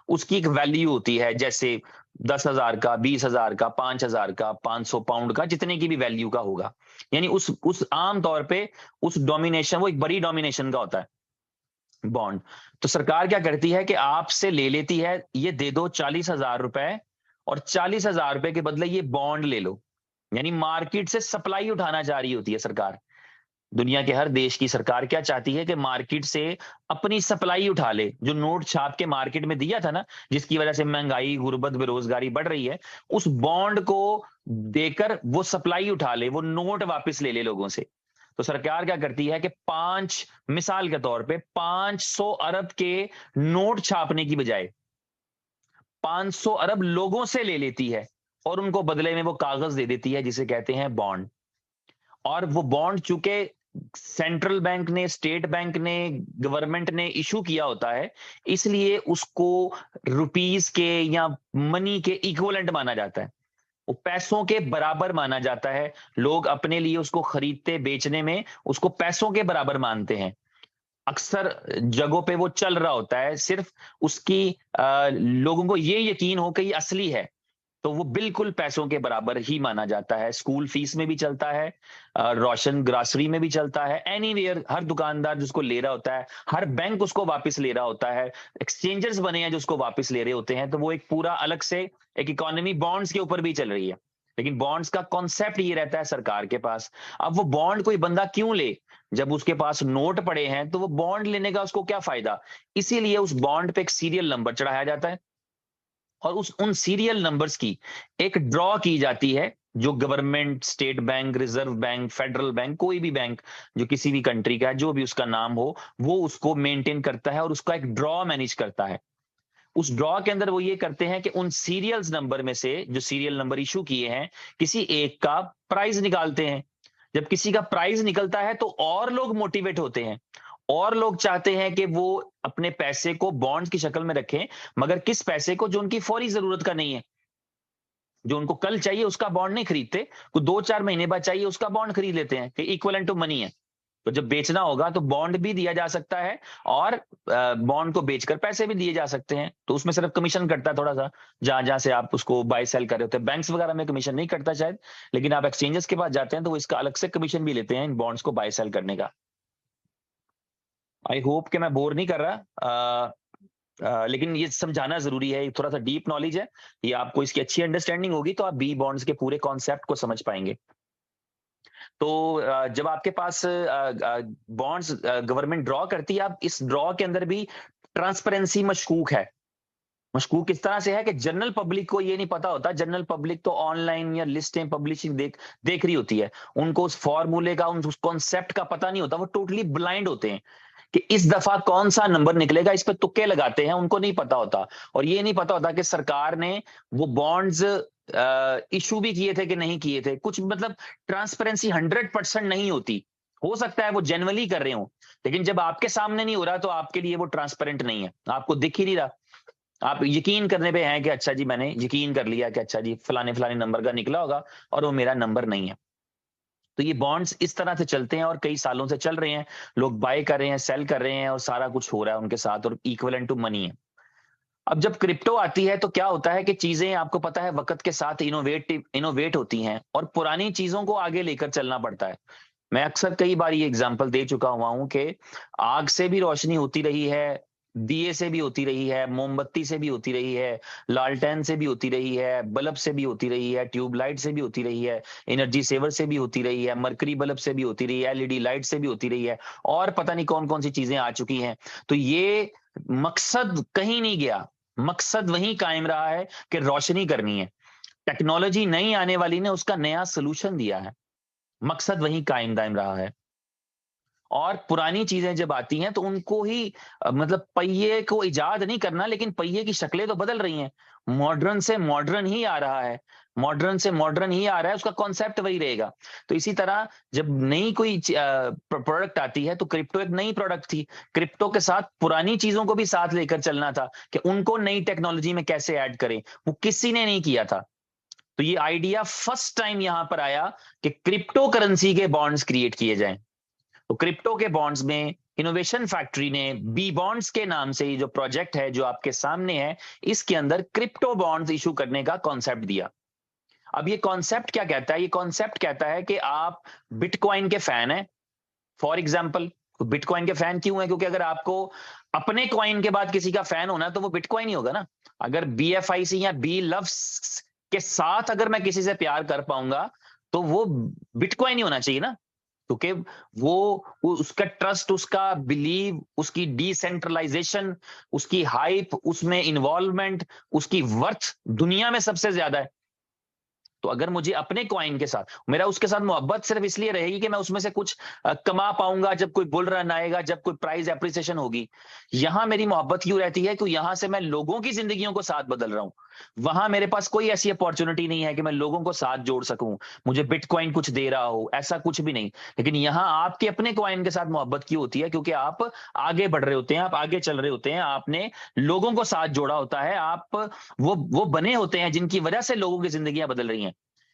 उसकी एक वैल्यू होती है, जैसे 10,000 का, 20,000 का, 5,000 का, 500 पाउंड का, जितने की भी वैल्यू का होगा। यानी उस आम तौर पे उस डोमिनेशन, वो एक बड़ी डोमिनेशन का होता है बॉन्ड। तो सरकार क्या करती है कि आपसे ले लेती है, ये दे दो 40,000 रुपए, और 40,000 रुपए के बदले ये बॉन्ड ले लो। यानी मार्केट से सप्लाई उठाना चाह रही होती है सरकार। दुनिया के हर देश की सरकार क्या चाहती है कि मार्केट से अपनी सप्लाई उठा ले। जो नोट छाप के मार्केट में दिया था ना, जिसकी वजह से महंगाई, गुर्बत, बेरोजगारी बढ़ रही है, उस बॉन्ड को देकर वो सप्लाई उठा ले, वो नोट वापस ले ले लोगों से। तो सरकार क्या करती है कि पांच, मिसाल के तौर पे 500 अरब के नोट छापने की बजाय 500 अरब लोगों से ले लेती है, और उनको बदले में वो कागज दे देती है जिसे कहते हैं बॉन्ड। और वो बॉन्ड चूंकि सेंट्रल बैंक ने, स्टेट बैंक ने, गवर्नमेंट ने इशू किया होता है, इसलिए उसको रुपीस के या मनी के इक्विवेलेंट माना जाता है। वो पैसों के बराबर माना जाता है। लोग अपने लिए उसको खरीदते बेचने में उसको पैसों के बराबर मानते हैं। अक्सर जगहों पे वो चल रहा होता है, सिर्फ उसकी लोगों को ये यकीन हो कि ये असली है, तो वो बिल्कुल पैसों के बराबर ही माना जाता है। स्कूल फीस में भी चलता है, रोशन ग्रासरी में भी चलता है, एनीवेयर हर दुकानदार जिसको ले रहा होता है, हर बैंक उसको वापस ले रहा होता है, एक्सचेंजर्स बने हैं जो उसको वापस ले रहे होते हैं। तो वो एक पूरा अलग से एक इकोनॉमी बॉन्ड्स के ऊपर भी चल रही है। लेकिन बॉन्ड्स का कॉन्सेप्ट ये रहता है सरकार के पास। अब वो बॉन्ड कोई बंदा क्यों ले? जब उसके पास नोट पड़े हैं तो वो बॉन्ड लेने का उसको क्या फायदा? इसीलिए उस बॉन्ड पे एक सीरियल नंबर चढ़ाया जाता है, और उस उन सीरियल नंबर्स की एक ड्रॉ की जाती है। जो government, state bank, reserve bank, federal bank, कोई भी बैंक जो किसी भी कंट्री का है, जो भी उसका नाम हो, वो उसको मेंटेन करता है और उसका एक ड्रॉ मैनेज करता है। उस ड्रॉ के अंदर वो ये करते हैं कि उन सीरियल्स नंबर में से, जो सीरियल नंबर इशू किए हैं, किसी एक का प्राइस निकालते हैं। जब किसी का प्राइस निकलता है तो और लोग मोटिवेट होते हैं, और लोग चाहते हैं कि वो अपने पैसे को बॉन्ड्स की शक्ल में रखें। मगर किस पैसे को? जो उनकी फौरी जरूरत का नहीं है, जो उनको कल चाहिए उसका बॉन्ड नहीं खरीदते, कुछ 2-4 महीने बाद चाहिए उसका बॉन्ड खरीद लेते हैं कि इक्वलेंट टू मनी है। तो जब बेचना होगा तो बॉन्ड भी दिया जा सकता है, और बॉन्ड को बेचकर पैसे भी दिए जा सकते हैं। तो उसमें सिर्फ कमीशन कटता है थोड़ा सा, जहां जहां से आप उसको बाय सेल कर रहे होते हैं। बैंक्स वगैरह में कमीशन नहीं कटता शायद, लेकिन आप एक्सचेंजेस के पास जाते हैं तो वो इसका अलग से कमीशन भी लेते हैं इन बॉन्ड्स को बाय सेल करने का। आई होप कि मैं बोर नहीं कर रहा, लेकिन ये समझाना जरूरी है, थोड़ा सा डीप नॉलेज है। ये आपको इसकी अच्छी अंडरस्टैंडिंग होगी तो आप बी बॉन्ड्स के पूरे कॉन्सेप्ट को समझ पाएंगे। तो जब आपके पास बॉन्ड्स गवर्नमेंट ड्रॉ करती है, अब इस ड्रॉ के अंदर भी ट्रांसपेरेंसी मशकूक है। मशकूक किस तरह से है कि जनरल पब्लिक को ये नहीं पता होता। जनरल पब्लिक तो ऑनलाइन या लिस्टें पब्लिशिंग देख देख रही होती है, उनको उस फॉर्मूले का, उस कॉन्सेप्ट का पता नहीं होता। वो टोटली ब्लाइंड होते हैं कि इस दफा कौन सा नंबर निकलेगा, इस पे तुक्के लगाते हैं, उनको नहीं पता होता। और ये नहीं पता होता कि सरकार ने वो बॉन्ड्स इशू भी किए थे कि नहीं किए थे। कुछ मतलब ट्रांसपेरेंसी 100% नहीं होती। हो सकता है वो जेन्युइनली कर रहे हो, लेकिन जब आपके सामने नहीं हो रहा तो आपके लिए वो ट्रांसपेरेंट नहीं है, आपको दिख ही नहीं रहा। आप यकीन करने पे हैं कि अच्छा जी, मैंने यकीन कर लिया कि अच्छा जी फलाने फलाने नंबर का निकला होगा, और वो मेरा नंबर नहीं है। तो ये बॉन्ड्स इस तरह से चलते हैं और कई सालों से चल रहे हैं। लोग बाय कर रहे हैं, सेल कर रहे हैं, और सारा कुछ हो रहा है उनके साथ, और इक्विवेलेंट टू मनी है। अब जब क्रिप्टो आती है तो क्या होता है कि चीजें, आपको पता है, वक्त के साथ इनोवेट होती हैं, और पुरानी चीजों को आगे लेकर चलना पड़ता है। मैं अक्सर कई बार ये एग्जांपल दे चुका हुआ हूं कि आग से भी रोशनी होती रही है, दिए से भी होती रही है, मोमबत्ती से भी होती रही है, लालटेन से भी होती रही है, बल्ब से भी होती रही है, ट्यूबलाइट से भी होती रही है, एनर्जी सेवर से भी होती रही है, मरकरी बल्ब से भी होती रही है, एलईडी लाइट से भी होती रही है, और पता नहीं कौन कौन सी चीजें आ चुकी हैं। तो ये मकसद कहीं नहीं गया, मकसद वहीं कायम रहा है कि रोशनी करनी है। टेक्नोलॉजी नई आने वाली ने उसका नया सोल्यूशन दिया है, मकसद वहीं कायम दायम रहा है। और पुरानी चीजें जब आती हैं तो उनको ही मतलब पहिए को इजाद नहीं करना, लेकिन पहिए की शक्लें तो बदल रही हैं। मॉडर्न से मॉडर्न ही आ रहा है, मॉडर्न से मॉडर्न ही आ रहा है, उसका कॉन्सेप्ट वही रहेगा। तो इसी तरह जब नई कोई प्रोडक्ट आती है, तो क्रिप्टो एक नई प्रोडक्ट थी, क्रिप्टो के साथ पुरानी चीजों को भी साथ लेकर चलना था कि उनको नई टेक्नोलॉजी में कैसे ऐड करें। वो किसी ने नहीं किया था। तो ये आइडिया फर्स्ट टाइम यहां पर आया कि क्रिप्टो करेंसी के बॉन्ड्स क्रिएट किए जाएं। तो क्रिप्टो के बॉन्ड्स में इनोवेशन फैक्ट्री ने बी बॉन्ड्स के नाम से ये जो प्रोजेक्ट है जो आपके सामने है, इसके अंदर क्रिप्टो बॉन्ड्स इशू करने का कॉन्सेप्ट दिया। अब ये कॉन्सेप्ट क्या कहता है? ये कॉन्सेप्ट कहता है कि आप बिटकॉइन के फैन हैं, फॉर एग्जाम्पल। बिटकॉइन के फैन क्यों है? क्योंकि अगर आपको अपने कॉइन के बाद किसी का फैन होना तो वो बिटकॉइन ही होगा ना। अगर BFIC या बी लव्स के साथ अगर मैं किसी से प्यार कर पाऊंगा तो वो बिटकॉइन ही होना चाहिए ना, क्योंकि वो उसका ट्रस्ट, उसका बिलीव, उसकी डिसेंट्रलाइजेशन, उसकी हाइप, उसमें इन्वॉल्वमेंट, उसकी वर्थ दुनिया में सबसे ज्यादा है। तो अगर मुझे अपने कॉइन के साथ, मेरा उसके साथ मोहब्बत सिर्फ इसलिए रहेगी कि मैं उसमें से कुछ कमा पाऊंगा जब कोई बुल रन आएगा, जब कोई प्राइस एप्रिसिएशन होगी। यहां मेरी मोहब्बत क्यों रहती है? कि यहां से मैं लोगों की जिंदगियों को साथ बदल रहा हूं। वहां मेरे पास कोई ऐसी अपॉर्चुनिटी नहीं है कि मैं लोगों को साथ जोड़ सकूं, मुझे बिटकॉइन कुछ दे रहा हो, ऐसा कुछ भी नहीं। लेकिन यहां आपके अपने कॉइन के साथ मोहब्बत क्यों होती है? क्योंकि आप आगे बढ़ रहे होते हैं, आप आगे चल रहे होते हैं, आपने लोगों को साथ जोड़ा होता है, आप वो बने होते हैं जिनकी वजह से लोगों की जिंदगियां बदल रही हैं।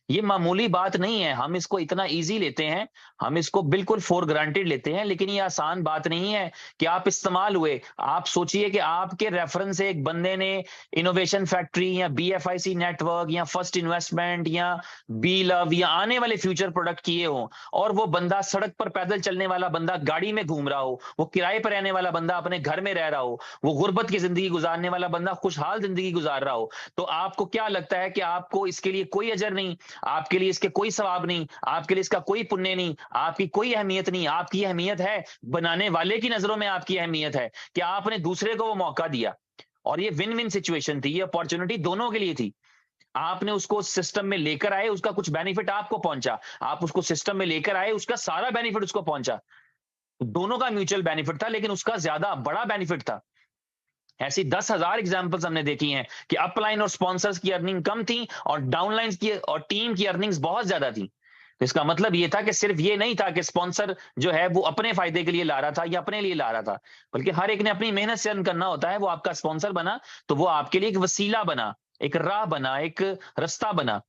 ये मामूली बात नहीं है, हम इसको इतना इजी लेते हैं, हम इसको बिल्कुल फॉर ग्रांटेड लेते हैं, लेकिन ये आसान बात नहीं है कि आप इस्तेमाल हुए। आप सोचिए कि आपके रेफरेंस से एक बंदे ने इनोवेशन फैक्ट्री या BFIC नेटवर्क या फर्स्ट इन्वेस्टमेंट या बी लव या आने वाले फ्यूचर प्रोडक्ट किए हो, और वो बंदा सड़क पर पैदल चलने वाला बंदा गाड़ी में घूम रहा हो, वो किराए पर रहने वाला बंदा अपने घर में रह रहा हो, वो गुर्बत की जिंदगी गुजारने वाला बंदा खुशहाल जिंदगी गुजार रहा हो, तो आपको क्या लगता है कि आपको इसके लिए कोई अजर नहीं, आपके लिए इसके कोई सवाब नहीं, आपके लिए इसका कोई पुण्य नहीं, आपकी कोई अहमियत नहीं? आपकी अहमियत है, बनाने वाले की नजरों में आपकी अहमियत है कि आपने दूसरे को वो मौका दिया, और ये विन विन सिचुएशन थी, ये अपॉर्चुनिटी दोनों के लिए थी। आपने उसको सिस्टम में लेकर आए, उसका कुछ बेनिफिट आपको पहुंचा, आप उसको सिस्टम में लेकर आए, उसका सारा बेनिफिट उसको पहुंचा। दोनों का म्यूचुअल बेनिफिट था, लेकिन उसका ज्यादा बड़ा बेनिफिट था। ऐसी 10,000 एग्जाम्पल्स हमने देखी हैं कि अपलाइन और स्पॉन्सर्स की अर्निंग कम थी और डाउनलाइन की और टीम की अर्निंग्स बहुत ज्यादा थी। तो इसका मतलब ये था कि सिर्फ ये नहीं था कि स्पॉन्सर जो है वो अपने फायदे के लिए ला रहा था या अपने लिए ला रहा था, बल्कि हर एक ने अपनी मेहनत से अर्न करना होता है। वो आपका स्पॉन्सर बना तो वो आपके लिए एक वसीला बना, एक राह बना, एक रास्ता बना।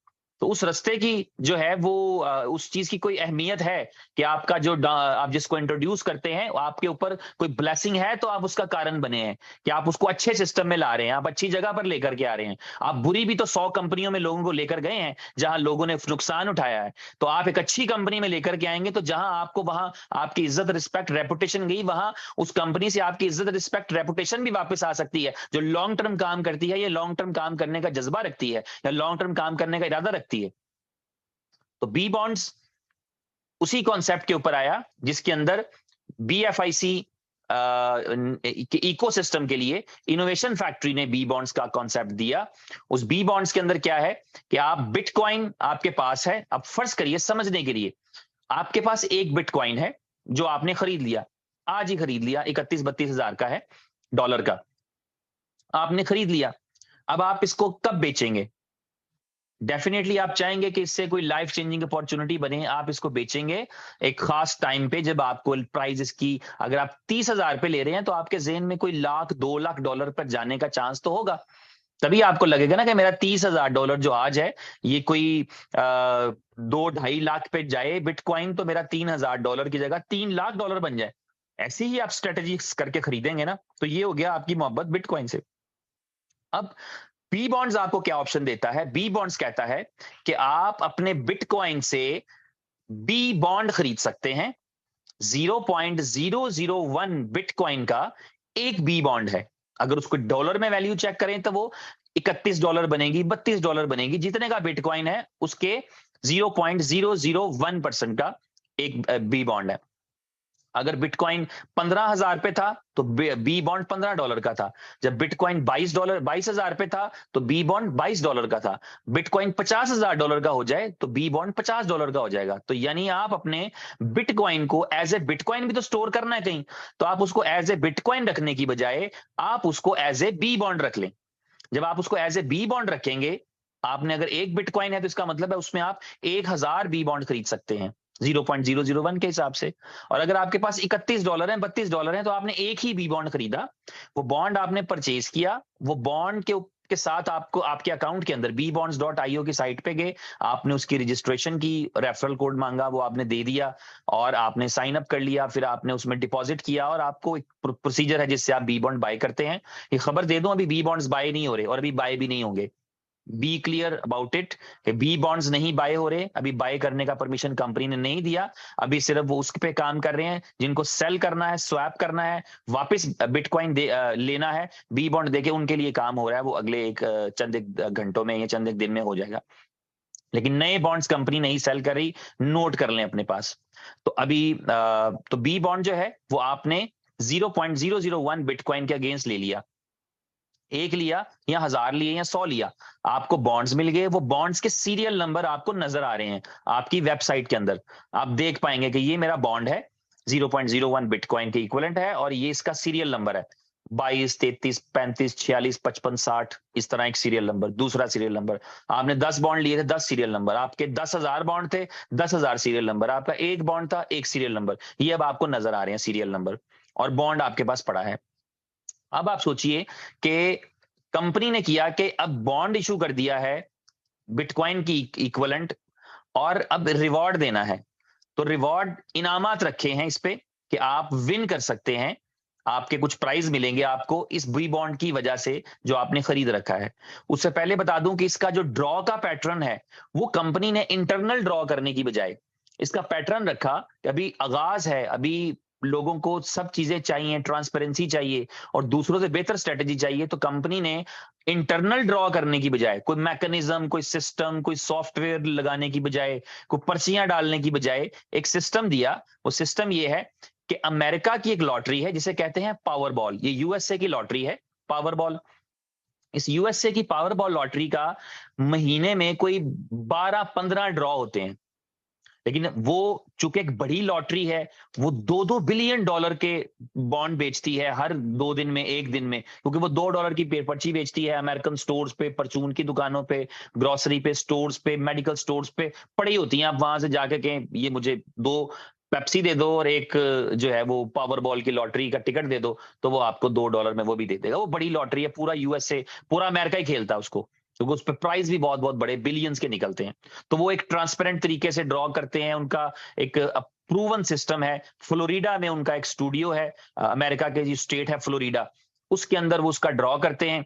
तो उस रास्ते की जो है वो उस चीज की कोई अहमियत है कि आपका जो आप जिसको इंट्रोड्यूस करते हैं आपके ऊपर कोई ब्लेसिंग है, तो आप उसका कारण बने हैं कि आप उसको अच्छे सिस्टम में ला रहे हैं, आप अच्छी जगह पर लेकर के आ रहे हैं। आप बुरी भी तो 100 कंपनियों में लोगों को लेकर गए हैं जहां लोगों ने नुकसान उठाया है, तो आप एक अच्छी कंपनी में लेकर के आएंगे तो जहां आपको वहां आपकी इज्जत, रिस्पेक्ट, रेपुटेशन गई, वहां उस कंपनी से आपकी इज्जत, रिस्पेक्ट, रेपुटेशन भी वापस आ सकती है, जो लॉन्ग टर्म काम करती है, या लॉन्ग टर्म काम करने का जज्बा रखती है, या लॉन्ग टर्म काम करने का इरादा रखती है। तो बी बॉन्ड्स उसी कॉन्सेप्ट के ऊपर आया जिसके अंदर BFIC के इकोसिस्टम के लिए इनोवेशन फैक्ट्री ने बी बॉन्ड्स का कॉन्सेप्ट दिया। उस बी बॉन्ड्स के अंदर क्या है कि आप बिटकॉइन आपके पास है, अब फर्ज करिए समझने के लिए, आपके पास एक बिटकॉइन है जो आपने खरीद लिया, आज ही खरीद लिया, 31-32 हजार का है, डॉलर का आपने खरीद लिया। अब आप इसको कब बेचेंगे? डेफिनेटली आप चाहेंगे कि इससे कोई लाइफ चेंजिंग अपॉर्चुनिटी बने, आप इसको बेचेंगे एक खास टाइम पे जब आपको प्राइस इसकी, अगर आप 30,000 पे ले रहे हैं तो आपके जेहन में कोई $1,00,000-2 लाख पर जाने का चांस तो होगा। तभी आपको लगेगा ना कि मेरा $30,000 जो आज है ये कोई 2-2.5 लाख पे जाए बिटकॉइन, तो मेरा $3,000 की जगह $3 लाख बन जाए। ऐसी ही आप स्ट्रेटेजी करके खरीदेंगे ना, तो ये हो गया आपकी मोहब्बत बिटकॉइन से। अब बी बॉन्ड्स आपको क्या ऑप्शन देता है? बी बॉन्ड्स कहता है कि आप अपने बिटकॉइन से बी बॉन्ड खरीद सकते हैं। 0.001 बिटकॉइन का एक बी बॉन्ड है। अगर उसको डॉलर में वैल्यू चेक करें तो वो $31 बनेगी, $32 बनेगी, जितने का बिटकॉइन है उसके 0.001% का एक बी बॉन्ड है। अगर बिटकॉइन 15,000 पे था तो बी बॉन्ड $15 का था। जब बिटकॉइन $22,000 पे था तो बी बॉन्ड $22 का था। बिटकॉइन $50,000 का हो जाए तो बी बॉन्ड $50 का हो जाएगा। तो यानी आप अपने बिटकॉइन को एज ए बिटकॉइन भी तो स्टोर करना है कहीं, तो आप उसको एज ए बिटकॉइन रखने की बजाय आप उसको एज ए बी बॉन्ड रख लें। जब आप उसको एज ए बी बॉन्ड रखेंगे, आपने अगर एक बिटकॉइन है तो इसका मतलब है उसमें आप 1,000 बी बॉन्ड खरीद सकते हैं 0.001 के हिसाब से। और अगर आपके पास $31 है, $32 है, तो आपने एक ही बी बॉन्ड खरीदा, वो बॉन्ड आपने परचेज किया, वो बॉन्ड के के साथ आपको आपके अकाउंट के अंदर bbonds.io की साइट पे गए, आपने उसकी रजिस्ट्रेशन की, रेफरल कोड मांगा, वो आपने दे दिया और आपने साइन अप कर लिया, फिर आपने उसमें डिपॉजिट किया और आपको एक प्रोसीजर है जिससे आप बी बॉन्ड बाय करते हैं। ये खबर दे दूं, अभी बी बॉन्ड्स बाय नहीं हो रहे और अभी बाय भी नहीं होंगे। Be clear about it, B bonds नहीं बाय हो रहे, अभी बाय करने का परमिशन कंपनी ने नहीं दिया। अभी सिर्फ वो उस पे काम कर रहे हैं जिनको सेल करना है, स्वैप करना है, वापस बिटकॉइन लेना है, बी बॉन्ड देके उनके लिए काम हो रहा है। वो अगले चंद एक घंटों में या चंद एक दिन में हो जाएगा। लेकिन नए बॉन्ड्स कंपनी नहीं सेल कर रही, नोट कर लें अपने पास। तो अभी तो बी बॉन्ड जो है वो आपने 0.001 बिटकॉइन के अगेंस्ट ले लिया, एक लिया या 1000 लिए या 100 लिया, आपको बॉन्ड्स मिल गए। वो बॉन्ड्स के सीरियल नंबर आपको नजर आ रहे हैं आपकी वेबसाइट के अंदर। आप देख पाएंगे कि ये मेरा बॉन्ड है, 0.01 बिटकॉइन के इक्विवेलेंट है और ये इसका सीरियल नंबर है 22 33 35 46 55 60, इस तरह एक सीरियल नंबर, दूसरा सीरियल नंबर। आपने 10 बॉन्ड लिए थे, 10 सीरियल नंबर, आपके 10,000 बॉन्ड थे, 10,000 सीरियल नंबर, आपका एक बॉन्ड था, एक सीरियल नंबर। ये अब आपको नजर आ रहे हैं सीरियल नंबर और बॉन्ड आपके पास पड़ा है। अब आप सोचिए कि कंपनी ने किया कि अब बॉन्ड इशू कर दिया है बिटकॉइन की इक्विवेलेंट और अब रिवॉर्ड देना है। तो रिवॉर्ड इनामात रखे हैं इस पे कि आप विन कर सकते हैं, आपके कुछ प्राइज मिलेंगे आपको इस बी बॉन्ड की वजह से जो आपने खरीद रखा है। उससे पहले बता दूं कि इसका जो ड्रॉ का पैटर्न है वो कंपनी ने इंटरनल ड्रॉ करने की बजाय इसका पैटर्न रखा कि अभी आगाज है, अभी लोगों को सब चीजें चाहिए, ट्रांसपेरेंसी चाहिए और दूसरों से बेहतर स्ट्रेटेजी चाहिए। तो कंपनी ने इंटरनल ड्रॉ करने की बजाय, कोई मैकेनिज्म, कोई सिस्टम, कोई सॉफ्टवेयर लगाने की बजाय, कोई पर्चियां डालने की बजाय एक सिस्टम दिया। वो सिस्टम ये है कि अमेरिका की एक लॉटरी है जिसे कहते हैं पावर बॉल। ये यूएसए की लॉटरी है पावर बॉल। इस यूएसए की पावर बॉल लॉटरी का महीने में कोई 12-15 ड्रॉ होते हैं। लेकिन वो चूंकि एक बड़ी लॉटरी है, वो 2-2 बिलियन डॉलर के बॉन्ड बेचती है हर 2 दिन में, एक दिन में, क्योंकि वो $2 की पर्ची बेचती है अमेरिकन स्टोर्स पे, परचून की दुकानों पे, ग्रोसरी पे, स्टोर्स पे, मेडिकल स्टोर्स पे पड़ी होती हैं। आप वहां से जाके कहें ये मुझे 2 पेप्सी दे दो और एक जो है वो पावर बॉल की लॉटरी का टिकट दे दो, तो वो आपको $2 में वो भी दे देगा। वो बड़ी लॉटरी है, पूरा यूएसए, पूरा अमेरिका ही खेलता है उसको, क्योंकि उस पर प्राइस भी बहुत बहुत बड़े बिलियंस के निकलते हैं। तो वो एक ट्रांसपेरेंट तरीके से ड्रॉ करते हैं, उनका एक प्रूवन सिस्टम है। फ्लोरिडा में उनका एक स्टूडियो है, अमेरिका के जो स्टेट है फ्लोरिडा, उसके अंदर वो उसका ड्रॉ करते हैं,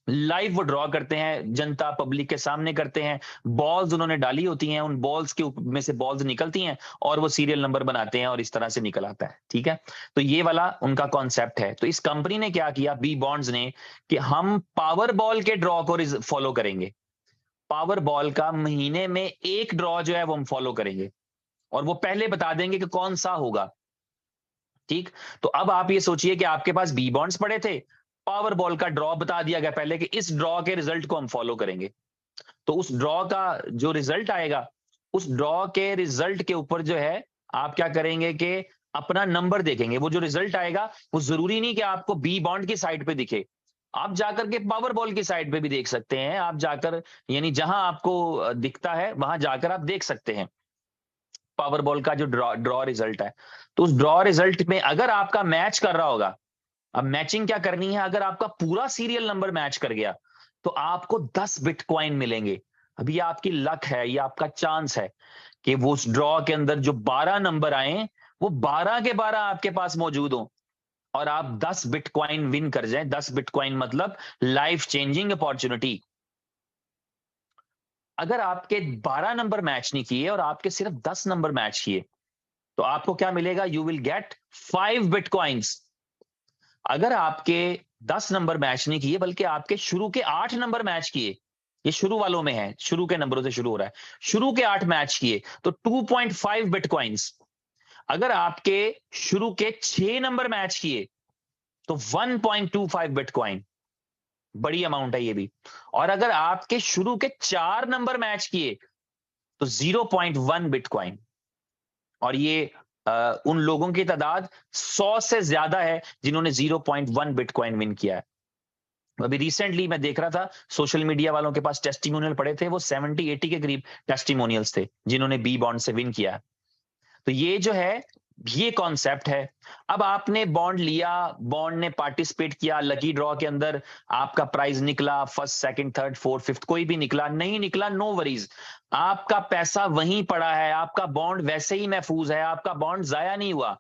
लाइव वो ड्रॉ करते हैं, जनता पब्लिक के सामने करते हैं। बॉल्स उन्होंने डाली होती हैं, उन बॉल्स के में से बॉल्स निकलती हैं और वो सीरियल नंबर बनाते हैं और इस तरह से निकल आता है। ठीक है, तो ये वाला उनका कॉन्सेप्ट है। तो इस कंपनी ने क्या किया, बी बॉन्ड्स ने, कि हम पावर बॉल के ड्रॉ को फॉलो करेंगे। पावर बॉल का महीने में एक ड्रॉ जो है वो हम फॉलो करेंगे और वो पहले बता देंगे कि कौन सा होगा। ठीक, तो अब आप ये सोचिए कि आपके पास बी बॉन्ड्स पड़े थे, पावर बॉल का ड्रॉ बता दिया गया पहले कि इस ड्रॉ के रिजल्ट को हम फॉलो करेंगे। तो उस ड्रॉ का जो रिजल्ट आएगा, उस ड्रॉ के रिजल्ट के ऊपर जो है आप क्या करेंगे कि अपना नंबर देखेंगे। वो जो रिजल्ट आएगा वो जरूरी नहीं कि आपको बी बॉन्ड की साइड पे दिखे, आप जाकर के पावर बॉल की साइड पे भी देख सकते हैं। आप जाकर, यानी जहां आपको दिखता है वहां जाकर आप देख सकते हैं पावर बॉल का जो ड्रॉ ड्रॉ रिजल्ट है। तो उस ड्रॉ रिजल्ट में अगर आपका मैच कर रहा होगा, अब मैचिंग क्या करनी है, अगर आपका पूरा सीरियल नंबर मैच कर गया तो आपको 10 बिटकॉइन मिलेंगे। अभी ये आपकी लक है, ये आपका चांस है कि वो उस ड्रॉ के अंदर जो 12 नंबर आए वो 12 के 12 आपके पास मौजूद हो और आप 10 बिटकॉइन विन कर जाएं। 10 बिटकॉइन मतलब लाइफ चेंजिंग अपॉर्चुनिटी। अगर आपके 12 नंबर मैच नहीं किए और आपके सिर्फ 10 नंबर मैच किए तो आपको क्या मिलेगा, यू विल गेट 5 बिटकॉइंस। अगर आपके 10 नंबर मैच नहीं किए बल्कि आपके शुरू के 8 नंबर मैच किए, ये शुरू वालों में है, शुरू के नंबरों से शुरू हो रहा है, शुरू के 8 मैच किए तो 2.5 बिटकॉइंस। अगर आपके शुरू के 6 नंबर मैच किए तो 1.25 बिटकॉइन, बड़ी अमाउंट है ये भी। और अगर आपके शुरू के 4 नंबर मैच किए तो 0.1 बिटकॉइन। और ये उन लोगों की तादाद 100 से ज्यादा है जिन्होंने 0.1 बिटकॉइन विन किया है। अभी रिसेंटली मैं देख रहा था सोशल मीडिया वालों के पास टेस्टिमोनियल पड़े थे, वो 70-80 के करीब टेस्टिमोनियल्स थे जिन्होंने बी बॉन्ड से विन किया। तो ये जो है ये कॉन्सेप्ट है। अब आपने बॉन्ड लिया, बॉन्ड ने पार्टिसिपेट किया, लकी ड्रॉ के अंदर आपका प्राइज निकला, first second third fourth fifth, कोई भी निकला, नहीं निकला, नो वरीज, आपका पैसा वहीं पड़ा है, आपका बॉन्ड वैसे ही महफूज है, आपका बॉन्ड जाया नहीं हुआ।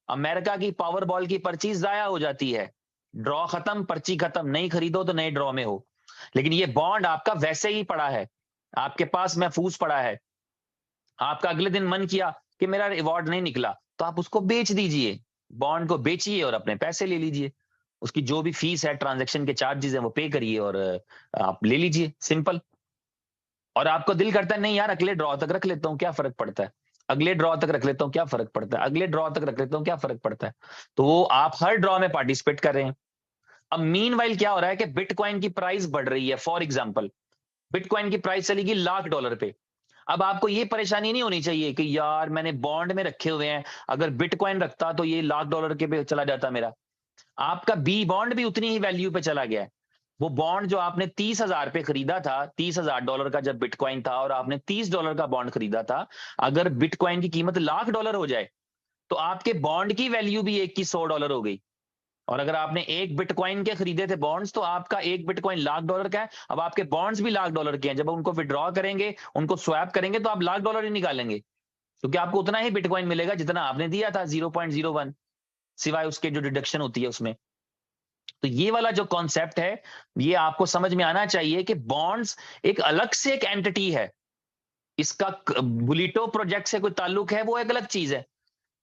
अमेरिका की पावर बॉल की पर्ची जाया हो जाती है, ड्रॉ खत्म, पर्ची खत्म, नहीं खरीदो तो नए ड्रॉ में हो, लेकिन ये बॉन्ड आपका वैसे ही पड़ा है, आपके पास महफूज पड़ा है। आपका अगले दिन मन किया कि मेरा रिवॉर्ड नहीं निकला, तो आप उसको बेच दीजिए, बॉन्ड को बेचिए और अपने पैसे ले लीजिए, उसकी जो भी फीस है, ट्रांजैक्शन के चार्जेस हैं, वो पे करिए और आप ले लीजिए, सिंपल। और आपको दिल करता है नहीं यार अगले ड्रॉ तक रख लेता हूं, क्या फर्क पड़ता है, अगले ड्रॉ तक रख लेता हूं, क्या फर्क पड़ता है, अगले ड्रॉ तक रख लेता हूं, क्या फर्क पड़ता है, तो वो आप हर ड्रॉ में पार्टिसिपेट कर रहे हैं। अब मीनवाइल क्या हो रहा है कि बिटकॉइन की प्राइस बढ़ रही है, फॉर एग्जांपल बिटकॉइन की प्राइस चलेगी $1,00,000 पे। अब आपको ये परेशानी नहीं होनी चाहिए कि यार मैंने बॉन्ड में रखे हुए हैं, अगर बिटकॉइन रखता तो ये $1,00,000 के पे चला जाता मेरा। आपका बी बॉन्ड भी उतनी ही वैल्यू पे चला गया है। वो बॉन्ड जो आपने 30,000 पे खरीदा था, $30,000 का जब बिटकॉइन था और आपने $30 का बॉन्ड खरीदा था, अगर बिटकॉइन की कीमत $1,00,000 हो जाए तो आपके बॉन्ड की वैल्यू भी एक की $100 हो गई। और अगर आपने एक बिटकॉइन के खरीदे थे बॉन्ड्स, तो आपका एक बिटकॉइन $1,00,000 का है, अब आपके बॉन्ड्स भी $1,00,000 के हैं, जब उनको विड्रॉ करेंगे, उनको स्वैप करेंगे, तो आप $1,00,000 ही निकालेंगे, क्योंकि आपको उतना ही बिटकॉइन मिलेगा जितना आपने दिया था, 0.01, सिवाय उसके जो डिडक्शन होती है उसमें। तो ये वाला जो कॉन्सेप्ट है, ये आपको समझ में आना चाहिए कि बॉन्ड्स एक अलग से एक एंटिटी है, इसका बुलिटो प्रोजेक्ट से कोई ताल्लुक है वो एक अलग चीज है,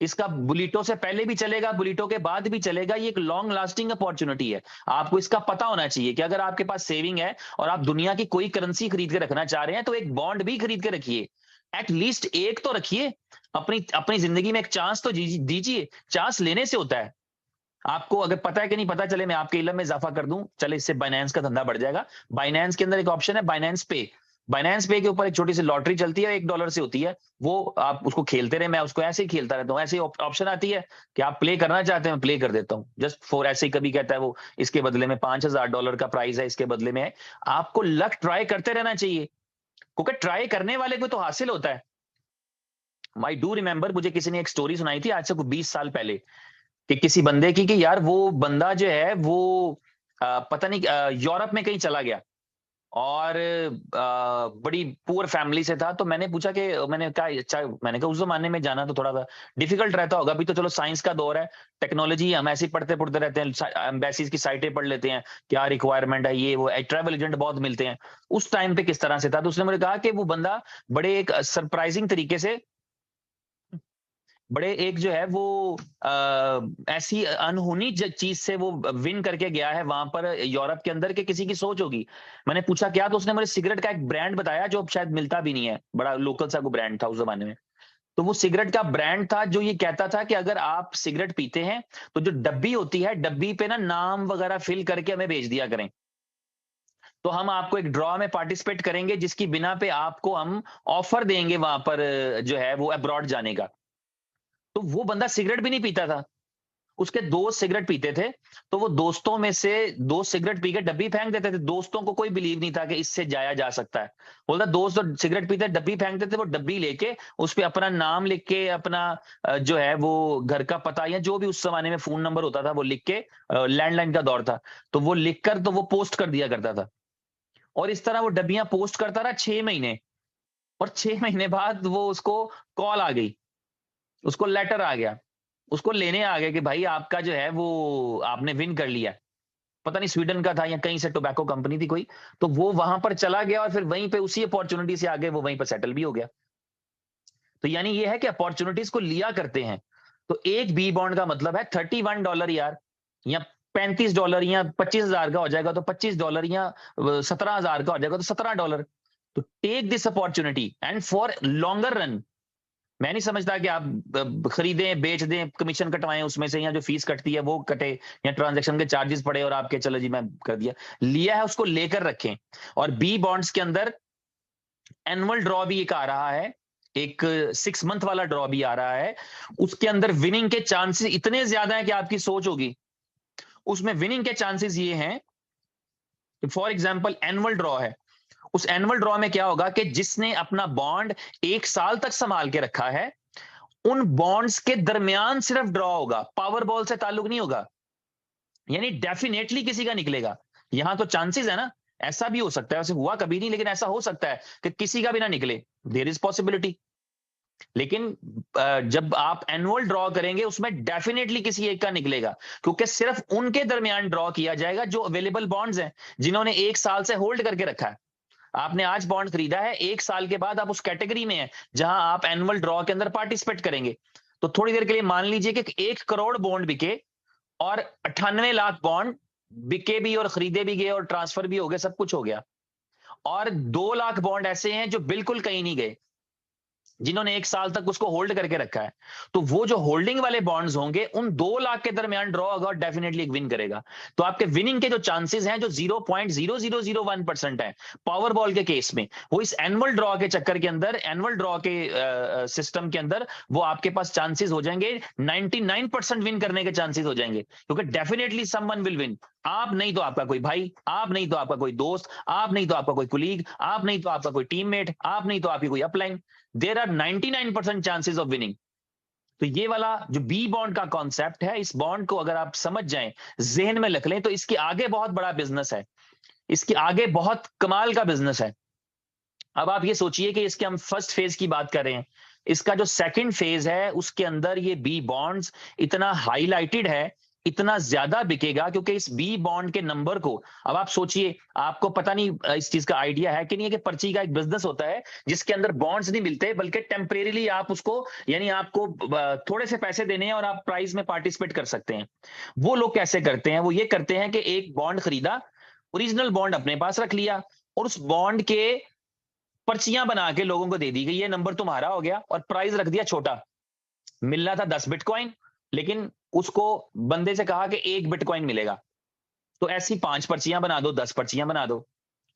इसका बुलिटो से पहले भी चलेगा, बुलिटो के बाद भी चलेगा, ये एक लॉन्ग लास्टिंग अपॉर्चुनिटी है। आपको इसका पता होना चाहिए कि अगर आपके पास सेविंग है और आप दुनिया की कोई करेंसी खरीद के रखना चाह रहे हैं, तो एक बॉन्ड भी खरीद के रखिए, एटलीस्ट एक तो रखिए, अपनी अपनी जिंदगी में एक चांस तो दीजिए, चांस लेने से होता है। आपको अगर पता है कि नहीं पता, चले मैं आपके इल्म में इजाफा कर दूं, चले इससे बाइनेंस का धंधा बढ़ जाएगा। बाइनेंस के अंदर एक ऑप्शन है बाइनेंस पे, बाइनेंस पे के ऊपर एक छोटी सी लॉटरी चलती है, $1 से होती है, वो आप उसको खेलते रहे, मैं उसको ऐसे ही खेलता रहता हूँ, ऐसे ही ऑप्शन आती है कि आप प्ले करना चाहते हैं, प्ले कर देता हूँ जस्ट फॉर, ऐसे ही कभी कहता है वो इसके बदले में $5,000 का प्राइस है, इसके बदले में है। आपको लक ट्राई करते रहना चाहिए, क्योंकि ट्राई करने वाले को तो हासिल होता है। आई डू रिमेंबर, मुझे किसी ने एक स्टोरी सुनाई थी आज से 20 साल पहले, कि किसी बंदे की, कि यार वो बंदा जो है वो पता नहीं यूरोप में कहीं चला गया और बड़ी पुअर फैमिली से था। तो मैंने पूछा कि मैंने कहा अच्छा, मैंने कहा उस जमाने में जाना तो थोड़ा सा डिफिकल्ट रहता होगा, अभी तो चलो साइंस का दौर है, टेक्नोलॉजी, हम ऐसे ही पढ़ते पढ़ते रहते हैं, एम्बेसीज की साइटें पढ़ लेते हैं, क्या रिक्वायरमेंट है, ये वो, ट्रैवल एजेंट बहुत मिलते हैं। उस टाइम पे किस तरह से था, तो उसने मुझे कहा कि वो बंदा बड़े एक सरप्राइजिंग तरीके से, बड़े एक जो है वो ऐसी अनहोनी चीज से वो विन करके गया है वहां पर यूरोप के अंदर, के किसी की सोच होगी। मैंने पूछा क्या, तो उसने मुझे सिगरेट का एक ब्रांड बताया जो अब शायद मिलता भी नहीं है, बड़ा लोकल सा को ब्रांड था उस जमाने में। तो वो सिगरेट का ब्रांड था जो ये कहता था कि अगर आप सिगरेट पीते हैं तो जो डब्बी होती है, डब्बी पे ना नाम वगैरह फिल करके हमें भेज दिया करें, तो हम आपको एक ड्रॉ में पार्टिसिपेट करेंगे जिसकी बिना पे आपको हम ऑफर देंगे वहां पर जो है वो अब्रॉड जाने का। तो वो बंदा सिगरेट भी नहीं पीता था, उसके दोस्त सिगरेट पीते थे, तो वो दोस्तों में से दोस्त सिगरेट पी के डब्बी फेंक देते थे, दोस्तों को कोई बिलीव नहीं था कि इससे जाया जा सकता है। बोलता दोस्त तो सिगरेट पीते डब्बी फेंक देते, वो डब्बी लेके उस पे अपना नाम लिख के, अपना जो है वो घर का पता या जो भी उस जमाने में फोन नंबर होता था वो लिख के, लैंडलाइन का दौर था, तो वो लिख कर तो वो पोस्ट कर दिया करता था। और इस तरह वो डब्बियां पोस्ट करता रहा 6 महीने, और 6 महीने बाद वो उसको कॉल आ गई, उसको लेटर आ गया, उसको लेने आ गए कि भाई आपका जो है वो आपने विन कर लिया। पता नहीं स्वीडन का था या कहीं से टोबैको कंपनी थी कोई, तो वो वहां पर चला गया और फिर वहीं पे उसी अपॉर्चुनिटी से आगे वो वहीं पर सेटल भी हो गया। तो यानी ये है कि अपॉर्चुनिटीज को लिया करते हैं। तो एक बी बॉन्ड का मतलब है $31 यार, या $35 या 25,000 का हो जाएगा तो $25, या 17,000 का हो जाएगा तो $17। तो take this opportunity and for longer run. मैं नहीं समझता कि आप खरीदें बेच दें, कमीशन कटवाएं उसमें से, या जो फीस कटती है वो कटे, या ट्रांजैक्शन के चार्जेस पड़े और आपके चलो जी मैं कर दिया, लिया है उसको लेकर रखें। और बी बॉन्ड्स के अंदर एनुअल ड्रॉ भी एक आ रहा है, एक 6 मंथ वाला ड्रॉ भी आ रहा है, उसके अंदर विनिंग के चांसेस इतने ज्यादा है कि आपकी सोच होगी। उसमें विनिंग के चांसेस ये हैं कि फॉर एग्जाम्पल एनुअल ड्रॉ है, उस एनुअल ड्रॉ में क्या होगा कि जिसने अपना बॉन्ड 1 साल तक संभाल के रखा है, उन बॉन्ड्स के दरमियान सिर्फ ड्रॉ होगा, पावर बॉल से ताल्लुक नहीं होगा। यानी डेफिनेटली किसी का निकलेगा। यहां तो चांसेस है ना, ऐसा भी हो सकता है, वैसे हुआ कभी नहीं लेकिन ऐसा हो सकता है कि किसी का भी ना निकले, देयर इज पॉसिबिलिटी। लेकिन जब आप एनुअल ड्रॉ करेंगे उसमें डेफिनेटली किसी एक का निकलेगा, क्योंकि सिर्फ उनके दरमियान ड्रॉ किया जाएगा जो अवेलेबल बॉन्ड्स हैं, जिन्होंने 1 साल से होल्ड करके रखा है। आपने आज बॉन्ड खरीदा है, 1 साल के बाद आप उस कैटेगरी में हैं जहां आप एनुअल ड्रॉ के अंदर पार्टिसिपेट करेंगे। तो थोड़ी देर के लिए मान लीजिए कि 1 करोड़ बॉन्ड बिके और 98 लाख बॉन्ड बिके भी और खरीदे भी गए और ट्रांसफर भी हो गए, सब कुछ हो गया। और 2 लाख बॉन्ड ऐसे हैं जो बिल्कुल कहीं नहीं गए, जिन्होंने 1 साल तक उसको होल्ड करके रखा है। तो वो जो होल्डिंग वाले बॉन्ड्स होंगे उन 2 लाख के दरमियान ड्रॉ होगा और डेफिनेटली एक विन करेगा। तो आपके विनिंग के जो चांसेस हैं जो 0.0001% है पावर बॉल के केस में, वो इस एनुअल ड्रॉ के चक्कर के अंदर, एनुअल ड्रॉ के सिस्टम के अंदर वो आपके पास चांसेस हो जाएंगे 99% विन करने के चांसेस हो जाएंगे, क्योंकि डेफिनेटली समवन विल विन। आप नहीं तो आपका कोई भाई, आप नहीं तो आपका कोई दोस्त, आप नहीं तो आपका कोई कुलीग, आप नहीं तो आपका कोई टीममेट, आप नहीं तो आपकी कोई upline, there are 99% chances of winning. तो ये वाला जो बी बॉन्ड का कॉन्सेप्ट है, इस बॉन्ड को अगर आप समझ जाएं, जहन में रख लें, तो इसके आगे बहुत बड़ा बिजनेस है, इसके आगे बहुत कमाल का बिजनेस है। अब आप ये सोचिए कि इसके हम फर्स्ट फेज की बात कर रहे हैं, इसका जो सेकंड फेज है उसके अंदर ये बी बॉन्ड्स इतना हाईलाइटेड है, इतना ज्यादा बिकेगा, क्योंकि इस बी बॉन्ड के नंबर को, अब आप सोचिए, आपको पता नहीं इस चीज का आइडिया है कि नहीं है कि पर्ची का एक बिजनेस होता है जिसके अंदर बॉन्ड्स नहीं मिलते, बल्कि टेम्परेरीली आप उसको, यानी आपको थोड़े से पैसे देने हैं और आप प्राइस में पार्टिसिपेट कर सकते हैं। वो लोग कैसे करते हैं? वो ये करते हैं कि एक बॉन्ड खरीदा, ओरिजिनल बॉन्ड अपने पास रख लिया, और उस बॉन्ड के पर्चियां बना के लोगों को दे दी गई, ये नंबर तुम्हारा हो गया, और प्राइस रख दिया छोटा। मिल रहा था 10 बिटकॉइन, लेकिन उसको बंदे से कहा कि 1 बिटकॉइन मिलेगा। तो ऐसी 5 पर्चियां बना दो, 10 पर्चियां बना दो।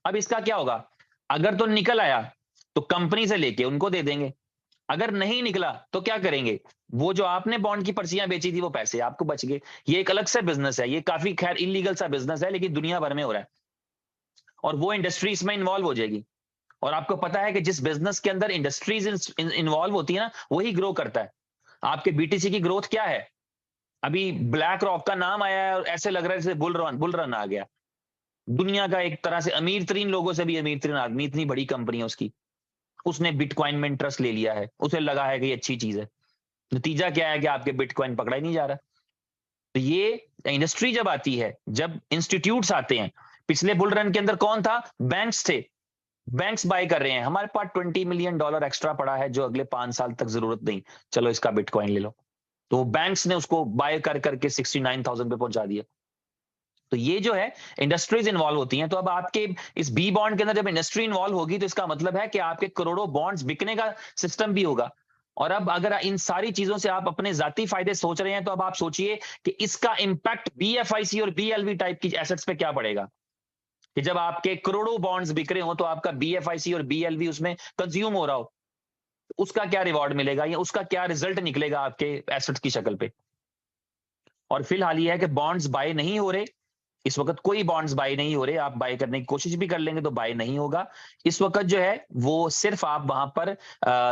अब इसका क्या होगा? अगर तो निकल आया तो कंपनी से लेके उनको दे देंगे, अगर नहीं निकला तो क्या करेंगे? वो जो आपने बॉन्ड की पर्चियां बेची थी वो पैसे आपको बच गए। ये एक अलग से बिजनेस है, ये काफी खैर इलीगल सा बिजनेस है, लेकिन दुनिया भर में हो रहा है, और वो इंडस्ट्री इसमें इन्वॉल्व हो जाएगी। और आपको पता है कि जिस बिजनेस के अंदर इंडस्ट्रीज इन्वॉल्व होती है ना, वही ग्रो करता है। आपके बीटीसी की ग्रोथ क्या है? अभी ब्लैक रॉक का नाम आया है और ऐसे लग रहा है जैसे बुल रन आ गया। दुनिया का एक तरह से अमीर तरीन लोगों से भी अमीर तरीन आदमी, इतनी बड़ी कंपनी है उसकी, उसने बिटकॉइन में इंटरेस्ट ले लिया है, उसे लगा है कि ये अच्छी चीज है। नतीजा क्या है कि आपके बिटकॉइन पकड़ा ही नहीं जा रहा। तो ये इंडस्ट्री जब आती है, जब इंस्टीट्यूट्स आते हैं, पिछले बुल रन के अंदर कौन था? बैंक्स थे। बैंक्स बाय कर रहे हैं, हमारे पास $20 मिलियन एक्स्ट्रा पड़ा है जो अगले 5 साल तक जरूरत नहीं, चलो इसका बिटकॉइन ले लो। तो बैंक्स ने उसको बाय कर करके 69,000 पे पहुंचा दिया। तो ये जो है इंडस्ट्रीज इन्वॉल्व होती हैं। तो अब आपके इस बी बॉन्ड के अंदर जब इंडस्ट्री इन्वॉल्व होगी, तो इसका मतलब है कि आपके करोड़ों बॉन्ड्स बिकने का सिस्टम भी होगा। और अब अगर इन सारी चीजों से आप अपने जाती फायदे सोच रहे हैं, तो अब आप सोचिए कि इसका इंपैक्ट बीएफआईसी और बीएलवी टाइप की एसेट्स पे क्या पड़ेगा। कि जब आपके करोड़ों बॉन्ड्स बिक रहे हो, तो आपका बीएफआईसी और बीएलवी उसमें कंज्यूम हो रहा हो, उसका क्या रिवॉर्ड मिलेगा या उसका क्या रिजल्ट निकलेगा आपके एसेट्स की शक्ल पे। और फिलहाल ये है कि बॉन्ड्स बाय नहीं हो रहे, इस वक्त कोई बॉन्ड्स बाय नहीं हो रहे। आप बाय करने की कोशिश भी कर लेंगे तो बाय नहीं होगा। इस वक्त जो है वो सिर्फ आप वहां पर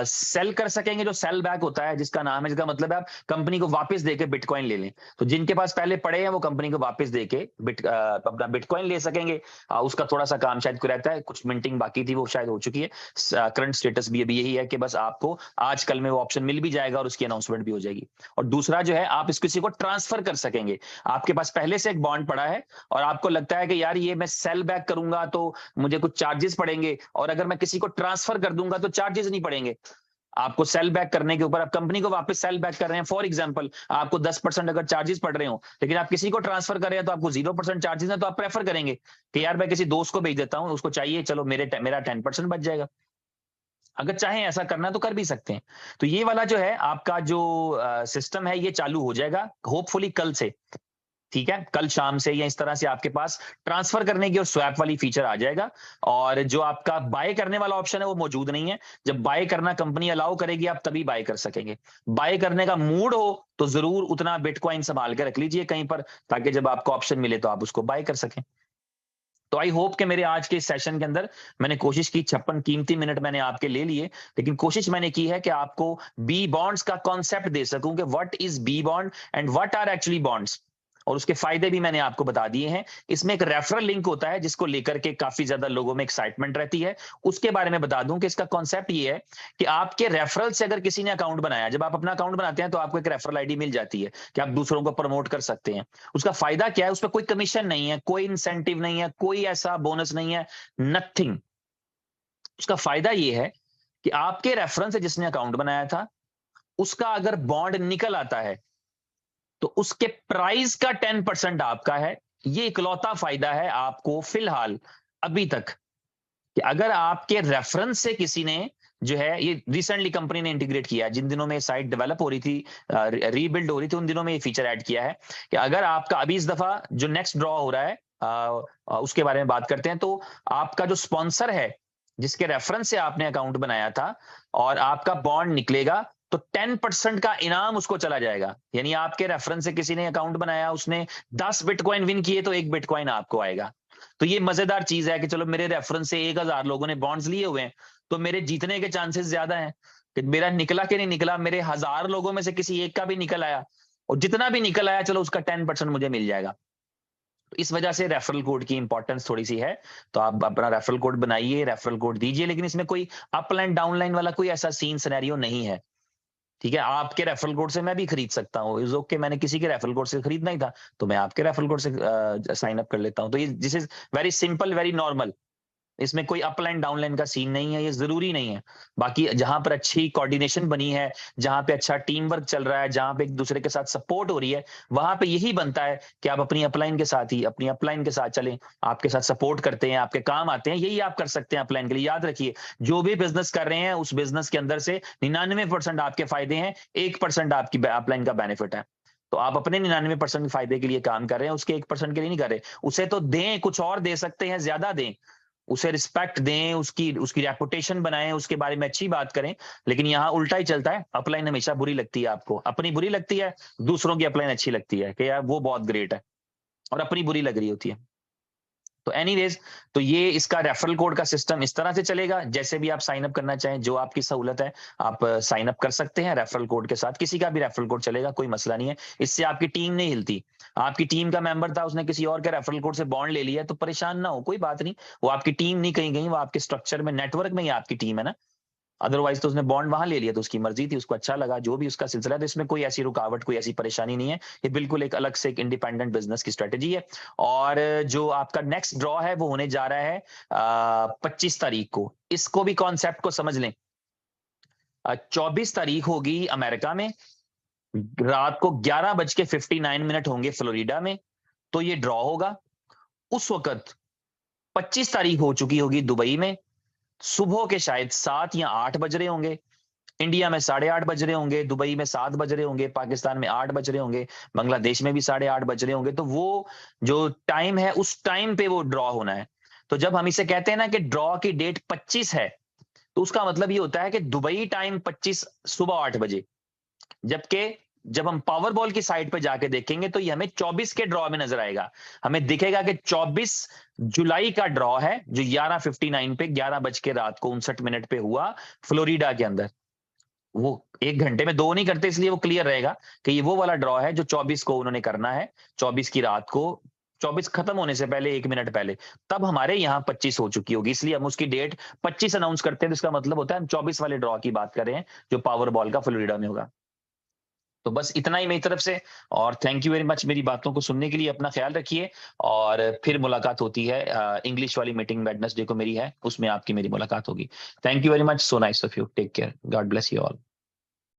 सेल कर सकेंगे, जो सेल बैक होता है जिसका नाम है, जिसका मतलब है आप कंपनी को वापस देके बिटकॉइन ले लें। तो जिनके पास पहले पड़े हैं वो कंपनी को वापस देके अपना बिटकॉइन ले सकेंगे। उसका थोड़ा सा काम शायद को रहता है, कुछ मिंटिंग बाकी थी, वो शायद हो चुकी है। करंट स्टेटस भी अभी यही है कि बस आपको आज कल में वो ऑप्शन मिल भी जाएगा और उसकी अनाउंसमेंट भी हो जाएगी। और दूसरा जो है, आप इस किसी को ट्रांसफर कर सकेंगे। आपके पास पहले से एक बॉन्ड पड़ा है और आपको लगता है कि यार ये मैं सेल बैक करूंगा तो मुझे कुछ चार्जेस पड़ेंगे, और अगर मैं किसी को ट्रांसफर कर दूंगा तो चार्जेस नहीं पड़ेंगे। आपको सेल बैक करने के ऊपर, आप कंपनी को वापस सेल बैक कर रहे हैं, फॉर एग्जांपल आपको 10% अगर चार्जेस पड़ रहे हो, लेकिन आप किसी को ट्रांसफर कर रहे हैं तो आपको 0% चार्जेस है, तो आप प्रेफर करेंगे कि यार मैं किसी दोस्त को भेज देता हूं, उसको चाहिए, चलो मेरा 10% बच जाएगा। अगर चाहें ऐसा करना तो कर भी सकते हैं। तो ये वाला जो है आपका जो सिस्टम है, ये चालू हो जाएगा होपफुली कल से। ठीक है, कल शाम से या इस तरह से आपके पास ट्रांसफर करने की और स्वैप वाली फीचर आ जाएगा। और जो आपका बाय करने वाला ऑप्शन है वो मौजूद नहीं है। जब बाय करना कंपनी अलाउ करेगी, आप तभी बाय कर सकेंगे। बाय करने का मूड हो तो जरूर उतना बिटकॉइन संभाल के रख लीजिए कहीं पर, ताकि जब आपको ऑप्शन मिले तो आप उसको बाय कर सकें। तो आई होप कि मेरे आज के इस सेशन के अंदर मैंने कोशिश की, 56 कीमती मिनट मैंने आपके ले लिए, लेकिन कोशिश मैंने की है कि आपको बी बॉन्ड्स का कॉन्सेप्ट दे सकूं कि what is B bond and what are actually bonds, और उसके फायदे भी मैंने आपको बता दिए हैं। इसमें एक रेफरल लिंक होता है जिसको लेकर के काफी ज्यादा लोगों में एक्साइटमेंट रहती है, उसके बारे में बता दूं कि इसका कॉन्सेप्ट ये है कि आपके रेफरल से अगर किसी ने अकाउंट बनाया, जब आप अपना अकाउंट बनाते हैं तो आपको एक रेफरल आईडी मिल जाती है कि आप दूसरों को प्रमोट कर सकते हैं। उसका फायदा क्या है? उसमें कोई कमीशन नहीं है, कोई इंसेंटिव नहीं है, कोई ऐसा बोनस नहीं है, नथिंग। उसका फायदा यह है कि आपके रेफरेंस से जिसने अकाउंट बनाया था उसका अगर बॉन्ड निकल आता है तो उसके प्राइस का 10% आपका है। ये इकलौता फायदा है आपको फिलहाल अभी तक, कि अगर आपके रेफरेंस से किसी ने जो है, ये रिसेंटली कंपनी ने इंटीग्रेट किया है, जिन दिनों में साइट डेवलप हो रही थी, रीबिल्ड हो रही थी, उन दिनों में ये फीचर ऐड किया है कि अगर आपका अभी इस दफा जो नेक्स्ट ड्रॉ हो रहा है उसके बारे में बात करते हैं, तो आपका जो स्पॉन्सर है जिसके रेफरेंस से आपने अकाउंट बनाया था और आपका बॉन्ड निकलेगा तो 10% का इनाम उसको चला जाएगा। यानी आपके रेफरेंस से किसी ने अकाउंट बनाया, उसने 10 बिटकॉइन विन किए तो 1 बिटकॉइन आपको आएगा। तो ये मजेदार चीज है कि चलो मेरे रेफरेंस से 1000 लोगों ने बॉन्ड्स लिए हुए हैं तो मेरे जीतने के चांसेस ज्यादा हैं कि मेरा निकला कि नहीं निकला, मेरे 1000 लोगों में से किसी एक का भी निकल आया, और जितना भी निकल आया चलो उसका 10% मुझे मिल जाएगा। तो इस वजह से रेफरल कोड की इंपॉर्टेंस थोड़ी सी है। तो आप अपना रेफरल कोड बनाइए, रेफरल कोड दीजिए, लेकिन इसमें कोई अपलाइन डाउनलाइन वाला कोई ऐसा सीन सिनेरियो नहीं है। ठीक है, आपके रेफरल कोड से मैं भी खरीद सकता हूँ, इज ओके, मैंने किसी के रेफरल कोड से खरीदना ही था तो मैं आपके रेफरल कोड से साइन अप कर लेता हूँ। तो ये this is very simple, very normal. इसमें कोई अपलाइन डाउनलाइन का सीन नहीं है, ये जरूरी नहीं है। बाकी जहां पर अच्छी कोऑर्डिनेशन बनी है, जहां पे अच्छा टीम वर्क चल रहा है, जहां पे एक दूसरे के साथ सपोर्ट हो रही है, वहां पे यही बनता है कि आप अपनी अपलाइन के साथ ही अपनी अपलाइन के साथ चलें, आपके साथ सपोर्ट करते हैं, आपके काम आते हैं, यही आप कर सकते हैं अपलाइन के लिए। याद रखिए, जो भी बिजनेस कर रहे हैं उस बिजनेस के अंदर से 99% आपके फायदे हैं, 1% आपकी अपलाइन का बेनिफिट है। तो आप अपने 99% फायदे के लिए काम कर रहे हैं, उसके 1% के लिए नहीं कर रहे। उसे तो दें, कुछ और दे सकते हैं, ज्यादा दें, उसे रिस्पेक्ट दें, उसकी उसकी रेपुटेशन बनाएं, उसके बारे में अच्छी बात करें। लेकिन यहाँ उल्टा ही चलता है, अपलाइन हमेशा बुरी लगती है आपको, अपनी बुरी लगती है, दूसरों की अपलाइन अच्छी लगती है कि यार वो बहुत ग्रेट है, और अपनी बुरी लग रही होती है। तो एनीवेज, तो ये इसका रेफरल कोड का सिस्टम इस तरह से चलेगा। जैसे भी आप साइन अप करना चाहें, जो आपकी सहूलत है, आप साइन अप कर सकते हैं रेफरल कोड के साथ। किसी का भी रेफरल कोड चलेगा, कोई मसला नहीं है। इससे आपकी टीम नहीं हिलती। आपकी टीम का मेंबर था, उसने किसी और के रेफरल कोड से बॉन्ड ले लिया, तो परेशान ना हो, कोई बात नहीं। वो आपकी टीम नहीं कहीं गई, वो आपके स्ट्रक्चर में, नेटवर्क में ही आपकी टीम है ना। अदरवाइज तो उसने बॉन्ड वहां ले लिया तो उसकी मर्जी थी, उसको अच्छा लगा, जो भी उसका सिलसिला है। तो इसमें कोई ऐसी रुकावट, कोई ऐसी परेशानी नहीं है। ये बिल्कुल एक अलग से एक इंडिपेंडेंट बिजनेस की स्ट्रेटेजी है। और जो आपका नेक्स्ट ड्रॉ है वो होने जा रहा है 25 तारीख को। इसको भी कॉन्सेप्ट को समझ लें। 24 तारीख होगी अमेरिका में, रात को 11:59 होंगे फ्लोरिडा में, तो ये ड्रॉ होगा। उस वक्त 25 तारीख हो चुकी होगी दुबई में, सुबह के शायद 7 या 8 बज रहे होंगे। इंडिया में 8:30 बज रहे होंगे, दुबई में 7 बज रहे होंगे, पाकिस्तान में 8 बज रहे होंगे, बांग्लादेश में भी 8:30 बज रहे होंगे। तो वो जो टाइम है उस टाइम पे वो ड्रॉ होना है। तो जब हम इसे कहते हैं ना कि ड्रॉ की डेट 25 है, तो उसका मतलब ये होता है कि दुबई टाइम 25 सुबह 8 बजे। जबकि जब हम पावर बॉल की साइड पे जाके देखेंगे तो ये हमें 24 के ड्रॉ में नजर आएगा। हमें दिखेगा कि 24 जुलाई का ड्रॉ है, जो 11:59 पे 11 बज के रात को 59 पे हुआ फ्लोरिडा के अंदर। वो 1 घंटे में दो नहीं करते, इसलिए वो क्लियर रहेगा कि ये वो वाला ड्रॉ है जो 24 को उन्होंने करना है, 24 की रात को, 24 खत्म होने से पहले 1 मिनट पहले। तब हमारे यहाँ 25 हो चुकी होगी, इसलिए हम उसकी डेट 25 अनाउंस करते हैं। तो इसका मतलब होता है हम 24 वाले ड्रॉ की बात कर रहे हैं जो पावर बॉल का फ्लोरिडा में होगा। तो बस इतना ही मेरी तरफ से, और थैंक यू वेरी मच मेरी बातों को सुनने के लिए। अपना ख्याल रखिए, और फिर मुलाकात होती है। इंग्लिश वाली मीटिंग वेडनेसडे को मेरी है, उसमें आपकी मेरी मुलाकात होगी। Thank you very much, so nice of you, take care, God bless you all.